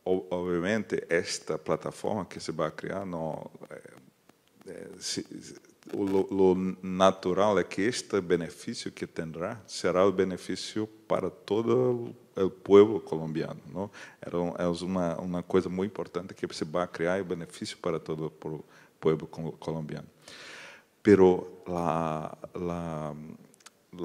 Obviamente, esta plataforma que se vai criar, o natural é que este benefício que terá será o benefício para todo o povo colombiano, ¿no? Es una cosa muy importante que se va a crear beneficio para todo el pueblo colombiano. Pero la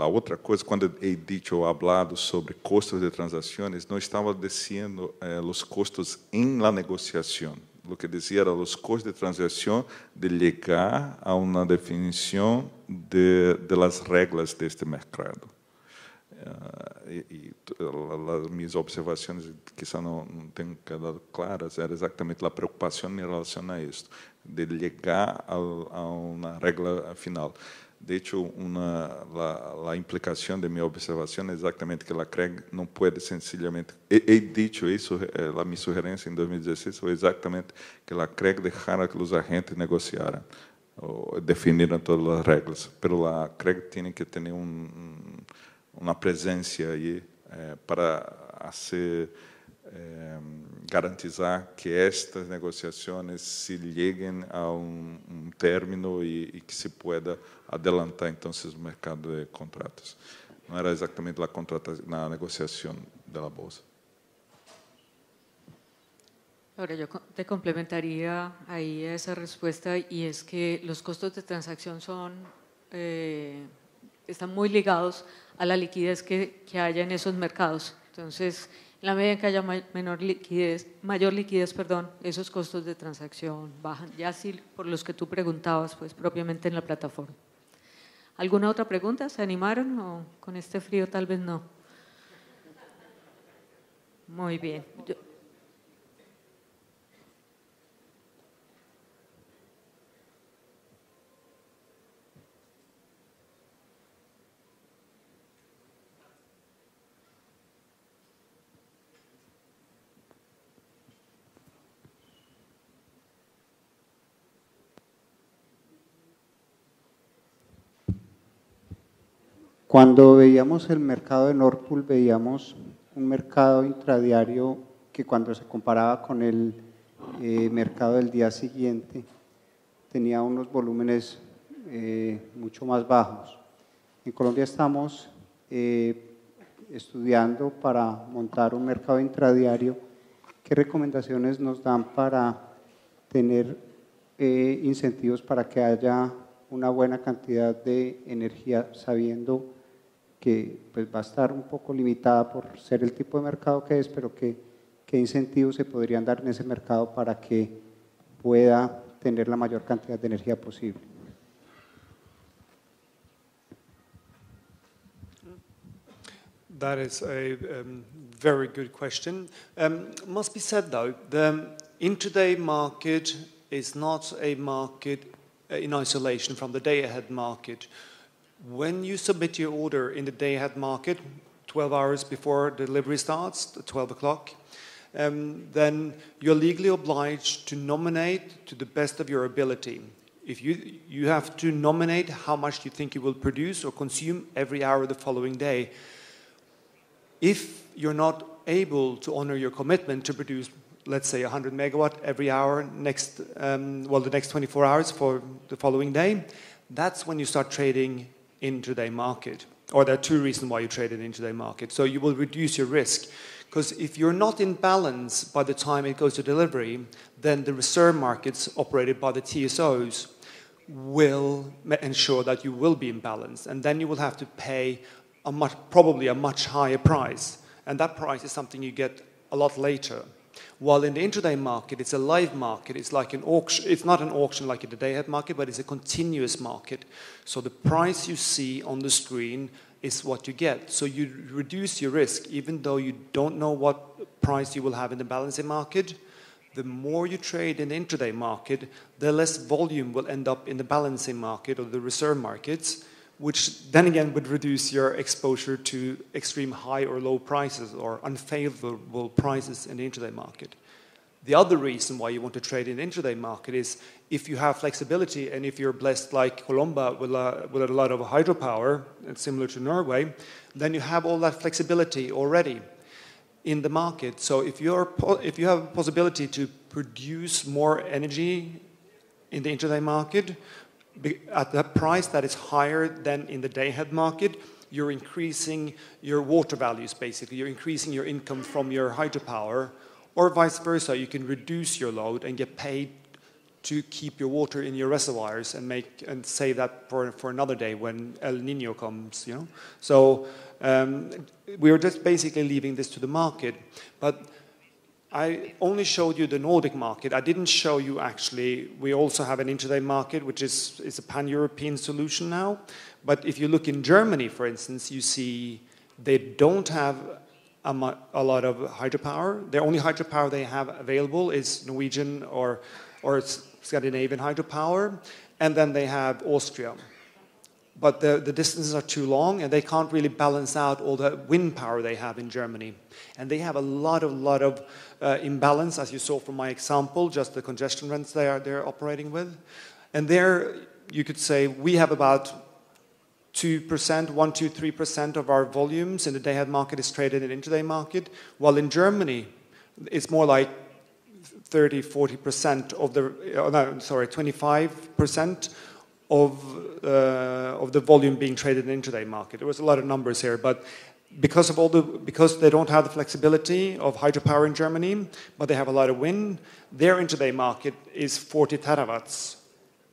outra coisa, quando he dicho ou hablado sobre custos de transações, não estava dizendo os custos em la negociação. O que dizia era os custos de transação de chegar a uma definição de las regras deste mercado. As minhas observações, quizá não tenham quedado claras, era exatamente a preocupação em relação a isso, de chegar a uma regra final. De hecho, la implicación de mi observación es exactamente que la CREG no puede sencillamente... He dicho eso, mi sugerencia en 2016 fue exactamente que la CREG dejara que los agentes negociaran o definieran todas las reglas, pero la CREG tiene que tener una presencia ahí para hacer... garantizar que estas negociações se lleguen a um término e que se pueda adelantar então o mercado de contratos. Não era exatamente a negociação da bolsa. Ahora yo te complementaría ahí esa respuesta, y es que los costos de transacción están muy ligados a la liquidez que haya en esos mercados. Entonces, en la medida en que haya mayor liquidez, esos costos de transacción bajan. Ya sí, por los que tú preguntabas, pues propiamente en la plataforma. ¿Alguna otra pregunta? ¿Se animaron o con este frío tal vez no? Muy bien. Cuando veíamos el mercado de Nord Pool, veíamos un mercado intradiario que cuando se comparaba con el mercado del día siguiente tenía unos volúmenes mucho más bajos. En Colombia estamos estudiando para montar un mercado intradiario. ¿Qué recomendaciones nos dan para tener incentivos para que haya una buena cantidad de energía, sabiendo que pues, va a estar un poco limitada por ser el tipo de mercado que es, pero qué incentivos se podrían dar en ese mercado para que pueda tener la mayor cantidad de energía posible? That is a very good question. Must be said though, the intraday market is not a market in isolation from the day-ahead market. When you submit your order in the day-ahead market, 12 hours before delivery starts, at 12 o'clock, then you're legally obliged to nominate to the best of your ability. If you have to nominate how much you think you will produce or consume every hour the following day. If you're not able to honor your commitment to produce, let's say 100 megawatt every hour the next 24 hours for the following day, that's when you start trading intraday market. Or there are two reasons why you trade in intraday market. So you will reduce your risk. Because if you're not in balance by the time it goes to delivery, then the reserve markets operated by the TSOs will ensure that you will be in balance. And then you will have to pay probably a much higher price. And that price is something you get a lot later. While in the intraday market, it's a live market. It's like an auction. It's not an auction like in the day-ahead market, but it's a continuous market. So the price you see on the screen is what you get. So you reduce your risk, even though you don't know what price you will have in the balancing market. The more you trade in the intraday market, the less volume will end up in the balancing market or the reserve markets, which then again would reduce your exposure to extreme high or low prices or unfavorable prices in the intraday market. The other reason why you want to trade in the intraday market is if you have flexibility and if you're blessed like Colombia with a lot of hydropower, similar to Norway, then you have all that flexibility already in the market. So if you have a possibility to produce more energy in the intraday market at a price that is higher than in the day-ahead market, you're increasing your water values, basically. You're increasing your income from your hydropower, or vice versa. You can reduce your load and get paid to keep your water in your reservoirs and save that for another day when El Nino comes, you know. So we are just basically leaving this to the market. But I only showed you the Nordic market. I didn't show you actually, we also have an intraday market, which is a pan-European solution now. But if you look in Germany, for instance, you see they don't have a lot of hydropower. The only hydropower they have available is Norwegian or Scandinavian hydropower, and then they have Austria. But the distances are too long, and they can't really balance out all the wind power they have in Germany. And they have a lot of imbalance, as you saw from my example, just the congestion rents they're operating with. And there, you could say, we have about 2%, 3% of our volumes in the day-ahead market is traded in the intraday market, while in Germany, it's more like 30-40% of the, 25% of the volume being traded in the intraday market. There was a lot of numbers here, but because they don't have the flexibility of hydropower in Germany, but they have a lot of wind, their intraday market is 40 terawatts.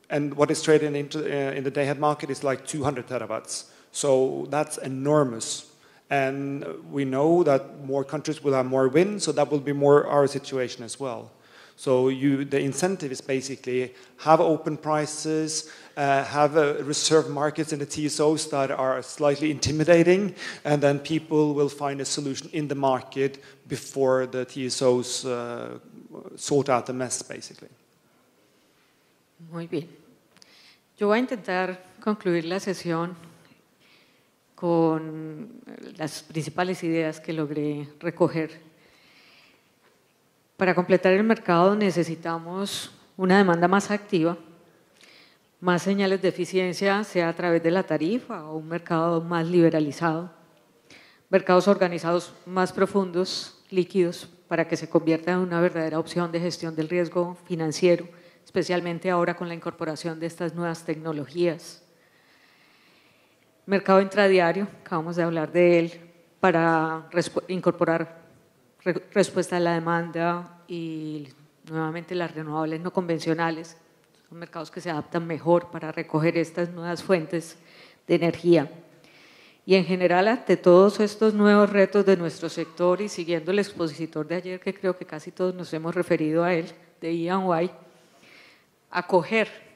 And what is traded in the day-ahead market is like 200 terawatts. So that's enormous. And we know that more countries will have more wind, so that will be more our situation as well. So the incentive is basically have open prices, have reserved markets in the TSOs that are slightly intimidating, and then people will find a solution in the market before the TSOs sort out the mess, basically. Muy bien. Yo voy a intentar concluir la sesión con las principales ideas que logré recoger. Para completar el mercado necesitamos una demanda más activa, más señales de eficiencia, sea a través de la tarifa o un mercado más liberalizado, mercados organizados más profundos, líquidos, para que se convierta en una verdadera opción de gestión del riesgo financiero, especialmente ahora con la incorporación de estas nuevas tecnologías. Mercado intradiario, acabamos de hablar de él, para incorporar respuesta a la demanda y nuevamente las renovables no convencionales. Son mercados que se adaptan mejor para recoger estas nuevas fuentes de energía. Y en general, ante todos estos nuevos retos de nuestro sector y siguiendo el expositor de ayer, que creo que casi todos nos hemos referido a él, de Ian White, acoger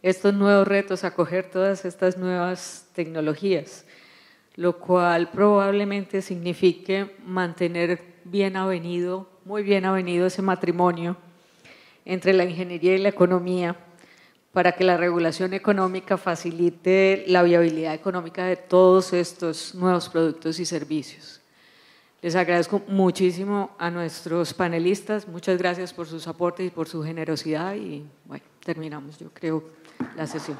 estos nuevos retos, acoger todas estas nuevas tecnologías, lo cual probablemente signifique mantener muy bien avenido ese matrimonio entre la ingeniería y la economía para que la regulación económica facilite la viabilidad económica de todos estos nuevos productos y servicios. Les agradezco muchísimo a nuestros panelistas, muchas gracias por sus aportes y por su generosidad y bueno, terminamos yo creo la sesión.